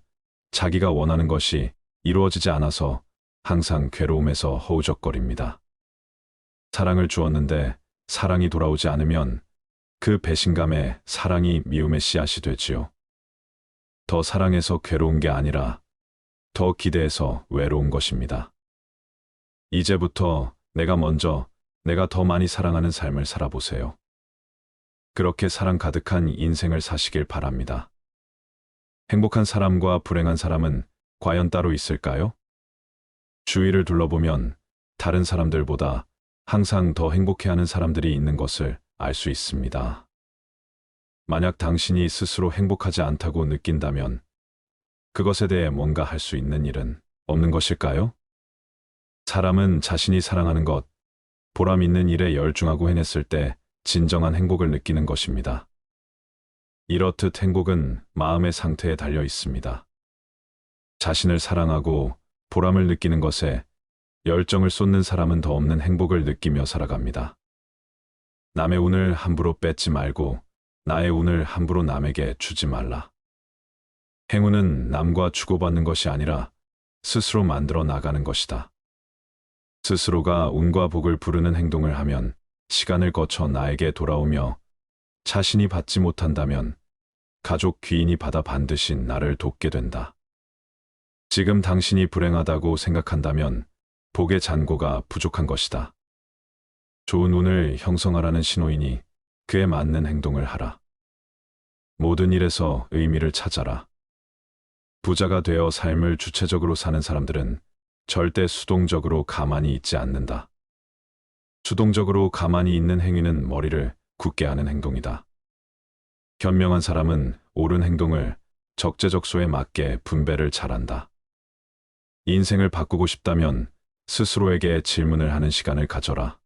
자기가 원하는 것이 이루어지지 않아서 항상 괴로움에서 허우적거립니다. 사랑을 주었는데 사랑이 돌아오지 않으면 그 배신감에 사랑이 미움의 씨앗이 되지요. 더 사랑해서 괴로운 게 아니라 더 기대해서 외로운 것입니다. 이제부터 내가 더 많이 사랑하는 삶을 살아보세요. 그렇게 사랑 가득한 인생을 사시길 바랍니다. 행복한 사람과 불행한 사람은 과연 따로 있을까요? 주위를 둘러보면 다른 사람들보다 항상 더 행복해하는 사람들이 있는 것을 알 수 있습니다. 만약 당신이 스스로 행복하지 않다고 느낀다면 그것에 대해 뭔가 할 수 있는 일은 없는 것일까요? 사람은 자신이 사랑하는 것, 보람 있는 일에 열중하고 해냈을 때 진정한 행복을 느끼는 것입니다. 이렇듯 행복은 마음의 상태에 달려 있습니다. 자신을 사랑하고 보람을 느끼는 것에 열정을 쏟는 사람은 더 없는 행복을 느끼며 살아갑니다. 남의 운을 함부로 뺏지 말고 나의 운을 함부로 남에게 주지 말라. 행운은 남과 주고받는 것이 아니라 스스로 만들어 나가는 것이다. 스스로가 운과 복을 부르는 행동을 하면 시간을 거쳐 나에게 돌아오며 자신이 받지 못한다면 가족 귀인이 받아 반드시 나를 돕게 된다. 지금 당신이 불행하다고 생각한다면 복의 잔고가 부족한 것이다. 좋은 운을 형성하라는 신호이니 그에 맞는 행동을 하라. 모든 일에서 의미를 찾아라. 부자가 되어 삶을 주체적으로 사는 사람들은 절대 수동적으로 가만히 있지 않는다. 수동적으로 가만히 있는 행위는 머리를 굳게 하는 행동이다. 현명한 사람은 옳은 행동을 적재적소에 맞게 분배를 잘한다. 인생을 바꾸고 싶다면 스스로에게 질문을 하는 시간을 가져라.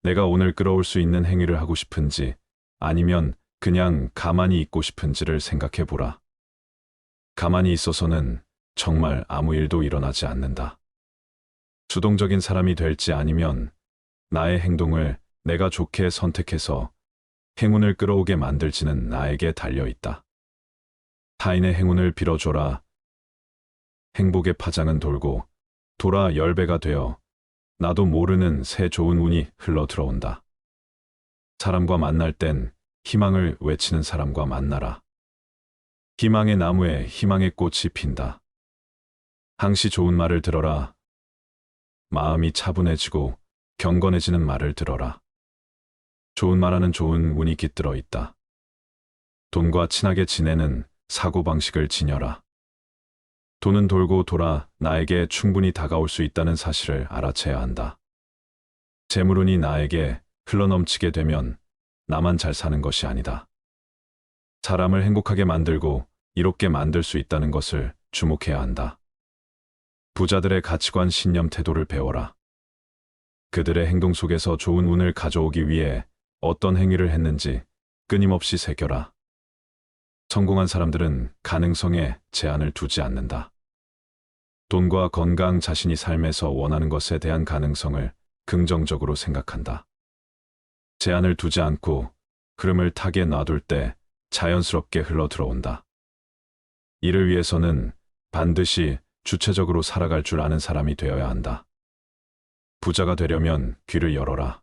내가 오늘 끌어올 수 있는 행위를 하고 싶은지 아니면 그냥 가만히 있고 싶은지를 생각해 보라. 가만히 있어서는 정말 아무 일도 일어나지 않는다. 수동적인 사람이 될지 아니면 나의 행동을 내가 좋게 선택해서 행운을 끌어오게 만들지는 나에게 달려 있다. 타인의 행운을 빌어줘라. 행복의 파장은 돌고 돌아 10배가 되어 나도 모르는 새 좋은 운이 흘러 들어온다. 사람과 만날 땐 희망을 외치는 사람과 만나라. 희망의 나무에 희망의 꽃이 핀다. 항시 좋은 말을 들어라. 마음이 차분해지고 경건해지는 말을 들어라. 좋은 말하는 좋은 운이 깃들어 있다. 돈과 친하게 지내는 사고방식을 지녀라. 돈은 돌고 돌아 나에게 충분히 다가올 수 있다는 사실을 알아채야 한다. 재물운이 나에게 흘러넘치게 되면 나만 잘 사는 것이 아니다. 사람을 행복하게 만들고 이롭게 만들 수 있다는 것을 주목해야 한다. 부자들의 가치관, 신념, 태도를 배워라. 그들의 행동 속에서 좋은 운을 가져오기 위해 어떤 행위를 했는지 끊임없이 새겨라. 성공한 사람들은 가능성에 제한을 두지 않는다. 돈과 건강, 자신이 삶에서 원하는 것에 대한 가능성을 긍정적으로 생각한다. 제한을 두지 않고 흐름을 타게 놔둘 때 자연스럽게 흘러 들어온다. 이를 위해서는 반드시 주체적으로 살아갈 줄 아는 사람이 되어야 한다. 부자가 되려면 귀를 열어라.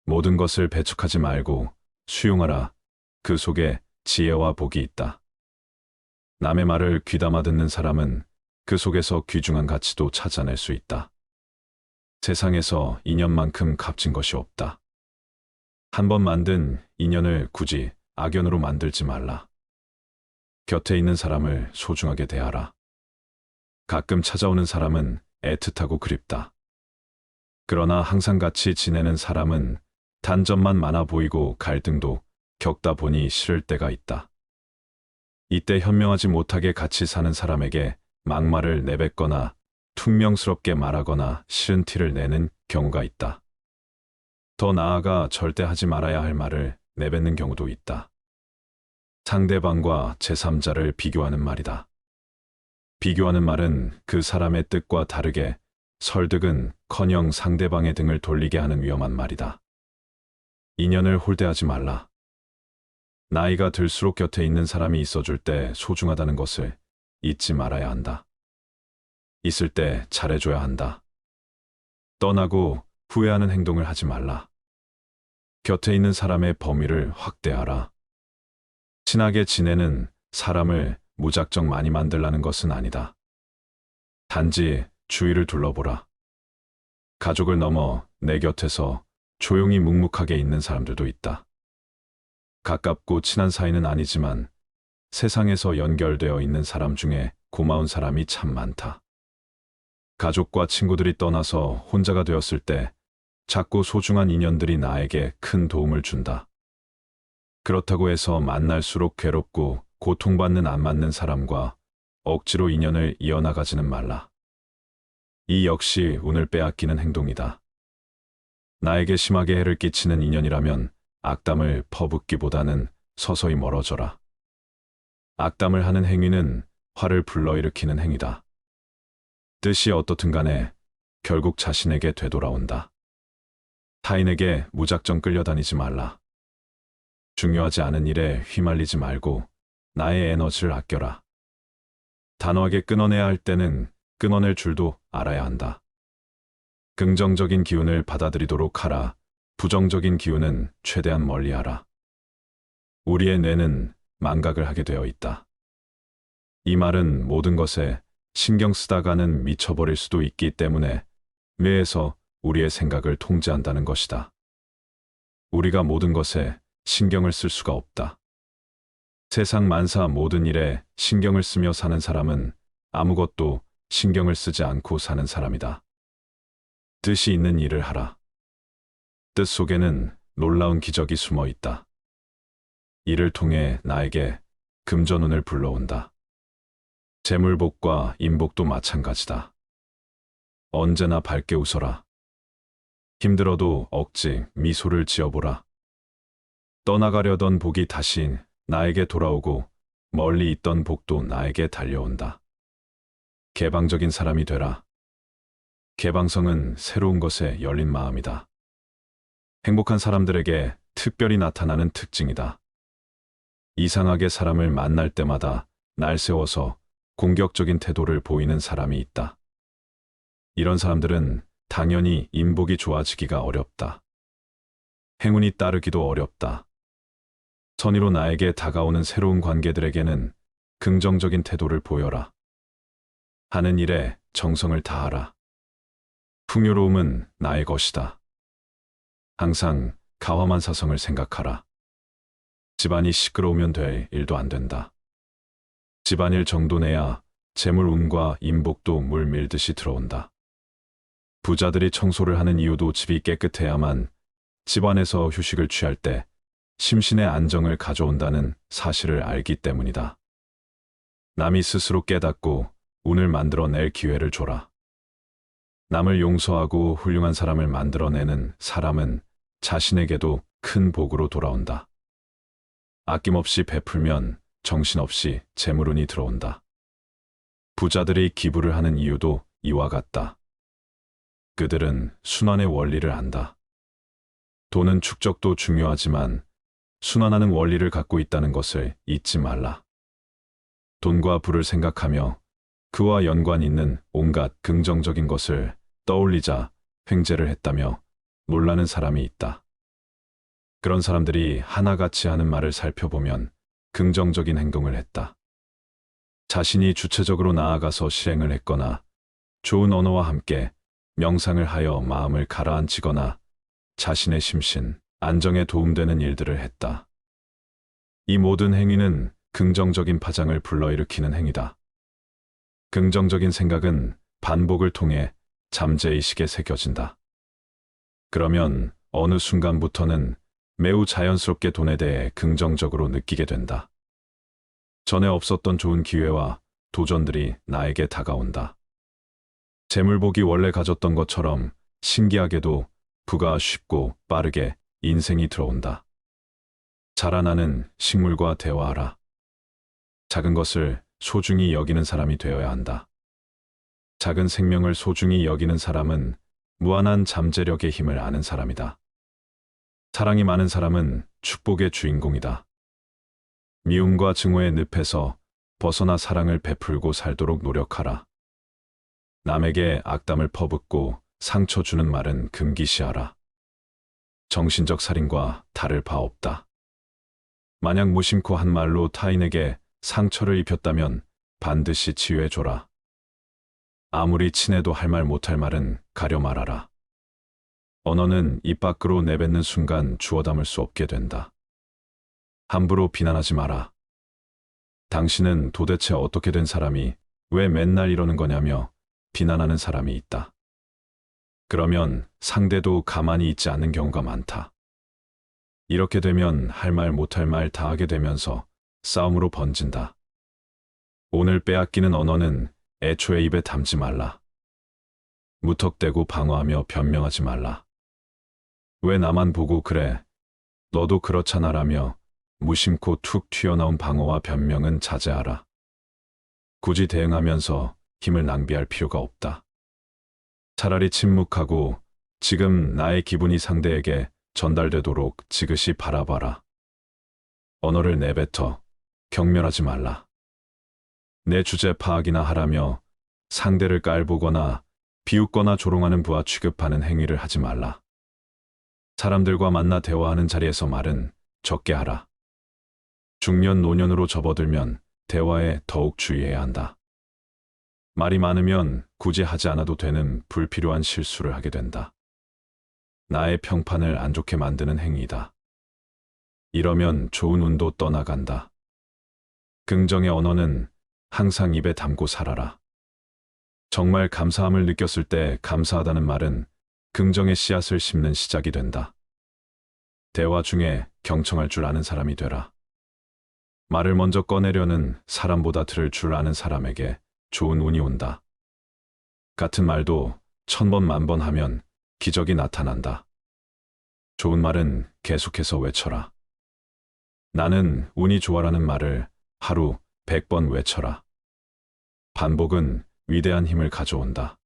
모든 것을 배척하지 말고 수용하라. 그 속에 지혜와 복이 있다. 남의 말을 귀담아 듣는 사람은 그 속에서 귀중한 가치도 찾아낼 수 있다. 세상에서 인연만큼 값진 것이 없다. 한 번 만든 인연을 굳이 악연으로 만들지 말라. 곁에 있는 사람을 소중하게 대하라. 가끔 찾아오는 사람은 애틋하고 그립다. 그러나 항상 같이 지내는 사람은 단점만 많아 보이고 갈등도 겪다 보니 싫을 때가 있다. 이때 현명하지 못하게 같이 사는 사람에게 막말을 내뱉거나 퉁명스럽게 말하거나 싫은 티를 내는 경우가 있다. 더 나아가 절대 하지 말아야 할 말을 내뱉는 경우도 있다. 상대방과 제3자를 비교하는 말이다. 비교하는 말은 그 사람의 뜻과 다르게 설득은커녕 상대방의 등을 돌리게 하는 위험한 말이다. 인연을 홀대하지 말라. 나이가 들수록 곁에 있는 사람이 있어줄 때 소중하다는 것을 잊지 말아야 한다. 있을 때 잘해줘야 한다. 떠나고 후회하는 행동을 하지 말라. 곁에 있는 사람의 범위를 확대하라. 친하게 지내는 사람을 무작정 많이 만들라는 것은 아니다. 단지 주위를 둘러보라. 가족을 넘어 내 곁에서 조용히 묵묵하게 있는 사람들도 있다. 가깝고 친한 사이는 아니지만 세상에서 연결되어 있는 사람 중에 고마운 사람이 참 많다. 가족과 친구들이 떠나서 혼자가 되었을 때 작고 소중한 인연들이 나에게 큰 도움을 준다. 그렇다고 해서 만날수록 괴롭고 고통받는 안 맞는 사람과 억지로 인연을 이어나가지는 말라. 이 역시 운을 빼앗기는 행동이다. 나에게 심하게 해를 끼치는 인연이라면 악담을 퍼붓기보다는 서서히 멀어져라. 악담을 하는 행위는 화를 불러일으키는 행위다. 뜻이 어떻든 간에 결국 자신에게 되돌아온다. 타인에게 무작정 끌려다니지 말라. 중요하지 않은 일에 휘말리지 말고 나의 에너지를 아껴라. 단호하게 끊어내야 할 때는 끊어낼 줄도 알아야 한다. 긍정적인 기운을 받아들이도록 하라. 부정적인 기운은 최대한 멀리하라. 우리의 뇌는 망각을 하게 되어 있다. 이 말은 모든 것에 신경 쓰다가는 미쳐버릴 수도 있기 때문에 뇌에서 우리의 생각을 통제한다는 것이다. 우리가 모든 것에 신경을 쓸 수가 없다. 세상 만사 모든 일에 신경을 쓰며 사는 사람은 아무것도 신경을 쓰지 않고 사는 사람이다. 뜻이 있는 일을 하라. 뜻 속에는 놀라운 기적이 숨어 있다. 이를 통해 나에게 금전운을 불러온다. 재물복과 인복도 마찬가지다. 언제나 밝게 웃어라. 힘들어도 억지 미소를 지어보라. 떠나가려던 복이 다시 나에게 돌아오고 멀리 있던 복도 나에게 달려온다. 개방적인 사람이 되라. 개방성은 새로운 것에 열린 마음이다. 행복한 사람들에게 특별히 나타나는 특징이다. 이상하게 사람을 만날 때마다 날 세워서 공격적인 태도를 보이는 사람이 있다. 이런 사람들은 당연히 인복이 좋아지기가 어렵다. 행운이 따르기도 어렵다. 선의로 나에게 다가오는 새로운 관계들에게는 긍정적인 태도를 보여라. 하는 일에 정성을 다하라. 풍요로움은 나의 것이다. 항상 가와만 사성을 생각하라. 집안이 시끄러우면 될 일도 안 된다. 집안일 정도 내야 재물운과 인복도 물 밀듯이 들어온다. 부자들이 청소를 하는 이유도 집이 깨끗해야만 집안에서 휴식을 취할 때 심신의 안정을 가져온다는 사실을 알기 때문이다. 남이 스스로 깨닫고 운을 만들어낼 기회를 줘라. 남을 용서하고 훌륭한 사람을 만들어내는 사람은 자신에게도 큰 복으로 돌아온다. 아낌없이 베풀면 정신없이 재물운이 들어온다. 부자들이 기부를 하는 이유도 이와 같다. 그들은 순환의 원리를 안다. 돈은 축적도 중요하지만 순환하는 원리를 갖고 있다는 것을 잊지 말라. 돈과 부를 생각하며 그와 연관 있는 온갖 긍정적인 것을 떠올리자 횡재를 했다며 놀라는 사람이 있다. 그런 사람들이 하나같이 하는 말을 살펴보면 긍정적인 행동을 했다. 자신이 주체적으로 나아가서 실행을 했거나 좋은 언어와 함께 명상을 하여 마음을 가라앉히거나 자신의 심신, 안정에 도움되는 일들을 했다. 이 모든 행위는 긍정적인 파장을 불러일으키는 행위다. 긍정적인 생각은 반복을 통해 잠재의식에 새겨진다. 그러면 어느 순간부터는 매우 자연스럽게 돈에 대해 긍정적으로 느끼게 된다. 전에 없었던 좋은 기회와 도전들이 나에게 다가온다. 재물복이 원래 가졌던 것처럼 신기하게도 부가 쉽고 빠르게 인생이 들어온다. 자라나는 식물과 대화하라. 작은 것을 소중히 여기는 사람이 되어야 한다. 작은 생명을 소중히 여기는 사람은 무한한 잠재력의 힘을 아는 사람이다. 사랑이 많은 사람은 축복의 주인공이다. 미움과 증오의 늪에서 벗어나 사랑을 베풀고 살도록 노력하라. 남에게 악담을 퍼붓고 상처 주는 말은 금기시하라. 정신적 살인과 다를 바 없다. 마냥 무심코 한 말로 타인에게 상처를 입혔다면 반드시 치유해줘라. 아무리 친해도 할 말 못할 말은 가려 말하라. 언어는 입 밖으로 내뱉는 순간 주워 담을 수 없게 된다. 함부로 비난하지 마라. 당신은 도대체 어떻게 된 사람이 왜 맨날 이러는 거냐며 비난하는 사람이 있다. 그러면 상대도 가만히 있지 않는 경우가 많다. 이렇게 되면 할 말 못할 말 다 하게 되면서 싸움으로 번진다. 오늘 빼앗기는 언어는 애초에 입에 담지 말라. 무턱대고 방어하며 변명하지 말라. 왜 나만 보고 그래? 너도 그렇잖아라며 무심코 툭 튀어나온 방어와 변명은 자제하라. 굳이 대응하면서 힘을 낭비할 필요가 없다. 차라리 침묵하고 지금 나의 기분이 상대에게 전달되도록 지그시 바라봐라. 언어를 내뱉어 경멸하지 말라. 내 주제 파악이나 하라며 상대를 깔보거나 비웃거나 조롱하는 부하 취급하는 행위를 하지 말라. 사람들과 만나 대화하는 자리에서 말은 적게 하라. 중년 노년으로 접어들면 대화에 더욱 주의해야 한다. 말이 많으면 굳이 하지 않아도 되는 불필요한 실수를 하게 된다. 나의 평판을 안 좋게 만드는 행위이다. 이러면 좋은 운도 떠나간다. 긍정의 언어는 항상 입에 담고 살아라. 정말 감사함을 느꼈을 때 감사하다는 말은 긍정의 씨앗을 심는 시작이 된다. 대화 중에 경청할 줄 아는 사람이 되라. 말을 먼저 꺼내려는 사람보다 들을 줄 아는 사람에게 좋은 운이 온다. 같은 말도 1000번, 10,000번 하면 기적이 나타난다. 좋은 말은 계속해서 외쳐라. 나는 운이 좋아라는 말을 하루 100번 외쳐라. 반복은 위대한 힘을 가져온다.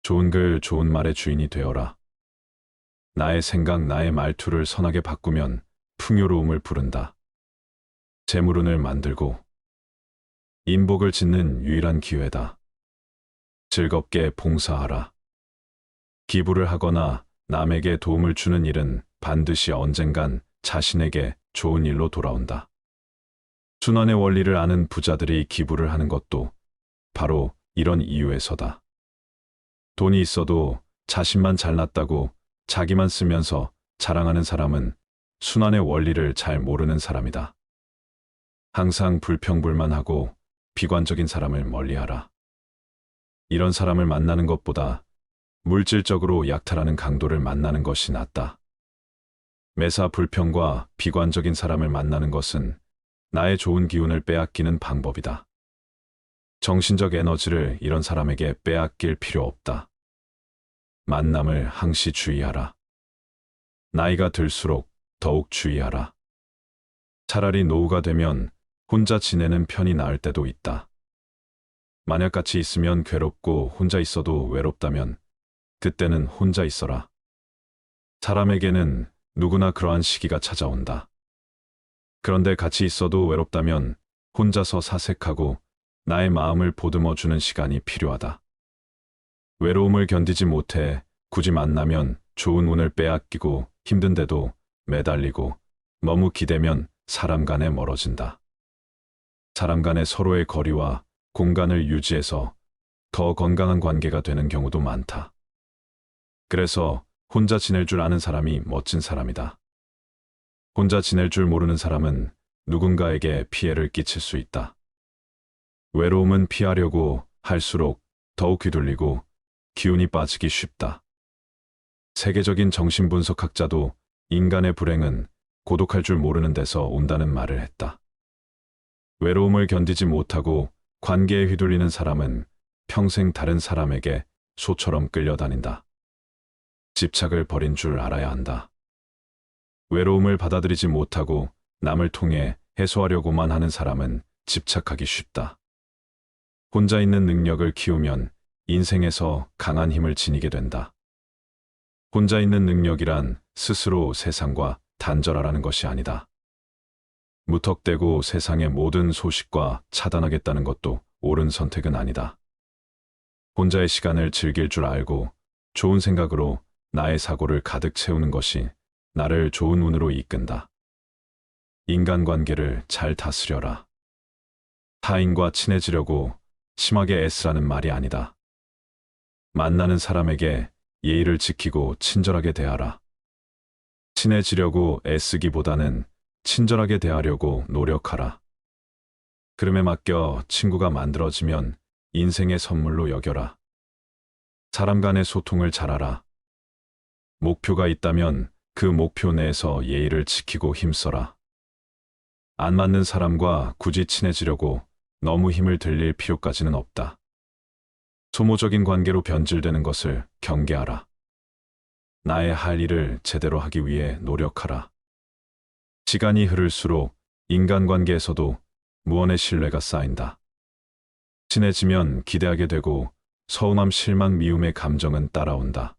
좋은 글, 좋은 말의 주인이 되어라. 나의 생각, 나의 말투를 선하게 바꾸면 풍요로움을 부른다. 재물운을 만들고 인복을 짓는 유일한 기회다. 즐겁게 봉사하라. 기부를 하거나 남에게 도움을 주는 일은 반드시 언젠간 자신에게 좋은 일로 돌아온다. 순환의 원리를 아는 부자들이 기부를 하는 것도 바로 이런 이유에서다. 돈이 있어도 자신만 잘났다고 자기만 쓰면서 자랑하는 사람은 순환의 원리를 잘 모르는 사람이다. 항상 불평불만하고 비관적인 사람을 멀리하라. 이런 사람을 만나는 것보다 물질적으로 약탈하는 강도를 만나는 것이 낫다. 매사 불평과 비관적인 사람을 만나는 것은 나의 좋은 기운을 빼앗기는 방법이다. 정신적 에너지를 이런 사람에게 빼앗길 필요 없다. 만남을 항시 주의하라. 나이가 들수록 더욱 주의하라. 차라리 노후가 되면 혼자 지내는 편이 나을 때도 있다. 만약 같이 있으면 괴롭고 혼자 있어도 외롭다면 그때는 혼자 있어라. 사람에게는 누구나 그러한 시기가 찾아온다. 그런데 같이 있어도 외롭다면 혼자서 사색하고 나의 마음을 보듬어주는 시간이 필요하다. 외로움을 견디지 못해 굳이 만나면 좋은 운을 빼앗기고 힘든데도 매달리고 너무 기대면 사람 간에 멀어진다. 사람 간의 서로의 거리와 공간을 유지해서 더 건강한 관계가 되는 경우도 많다. 그래서 혼자 지낼 줄 아는 사람이 멋진 사람이다. 혼자 지낼 줄 모르는 사람은 누군가에게 피해를 끼칠 수 있다. 외로움은 피하려고 할수록 더욱 휘둘리고 기운이 빠지기 쉽다. 세계적인 정신분석학자도 인간의 불행은 고독할 줄 모르는 데서 온다는 말을 했다. 외로움을 견디지 못하고 관계에 휘둘리는 사람은 평생 다른 사람에게 소처럼 끌려다닌다. 집착을 버린 줄 알아야 한다. 외로움을 받아들이지 못하고 남을 통해 해소하려고만 하는 사람은 집착하기 쉽다. 혼자 있는 능력을 키우면 인생에서 강한 힘을 지니게 된다. 혼자 있는 능력이란 스스로 세상과 단절하라는 것이 아니다. 무턱대고 세상의 모든 소식과 차단하겠다는 것도 옳은 선택은 아니다. 혼자의 시간을 즐길 줄 알고 좋은 생각으로 나의 사고를 가득 채우는 것이 나를 좋은 운으로 이끈다. 인간관계를 잘 다스려라. 타인과 친해지려고 심하게 애쓰라는 말이 아니다. 만나는 사람에게 예의를 지키고 친절하게 대하라. 친해지려고 애쓰기보다는 친절하게 대하려고 노력하라. 그름에 맡겨 친구가 만들어지면 인생의 선물로 여겨라. 사람 간의 소통을 잘하라. 목표가 있다면 그 목표 내에서 예의를 지키고 힘써라. 안 맞는 사람과 굳이 친해지려고 너무 힘을 들일 필요까지는 없다. 소모적인 관계로 변질되는 것을 경계하라. 나의 할 일을 제대로 하기 위해 노력하라. 시간이 흐를수록 인간관계에서도 무언의 신뢰가 쌓인다. 친해지면 기대하게 되고 서운함, 실망, 미움의 감정은 따라온다.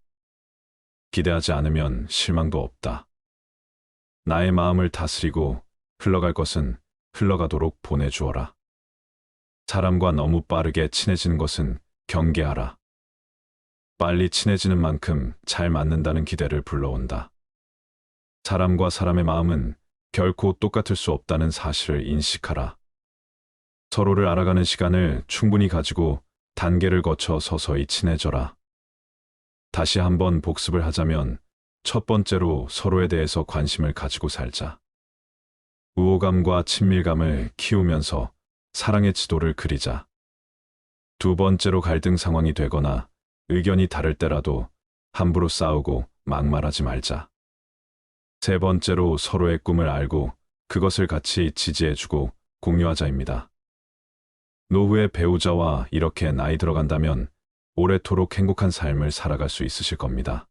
기대하지 않으면 실망도 없다. 나의 마음을 다스리고 흘러갈 것은 흘러가도록 보내주어라. 사람과 너무 빠르게 친해지는 것은 경계하라. 빨리 친해지는 만큼 잘 맞는다는 기대를 불러온다. 사람과 사람의 마음은 결코 똑같을 수 없다는 사실을 인식하라. 서로를 알아가는 시간을 충분히 가지고 단계를 거쳐 서서히 친해져라. 다시 한번 복습을 하자면 첫 번째로 서로에 대해서 관심을 가지고 살자. 우호감과 친밀감을 키우면서 사랑의 지도를 그리자. 두 번째로 갈등 상황이 되거나 의견이 다를 때라도 함부로 싸우고 막말하지 말자. 세 번째로 서로의 꿈을 알고 그것을 같이 지지해주고 공유하자입니다. 노후의 배우자와 이렇게 나이 들어간다면 오래도록 행복한 삶을 살아갈 수 있으실 겁니다.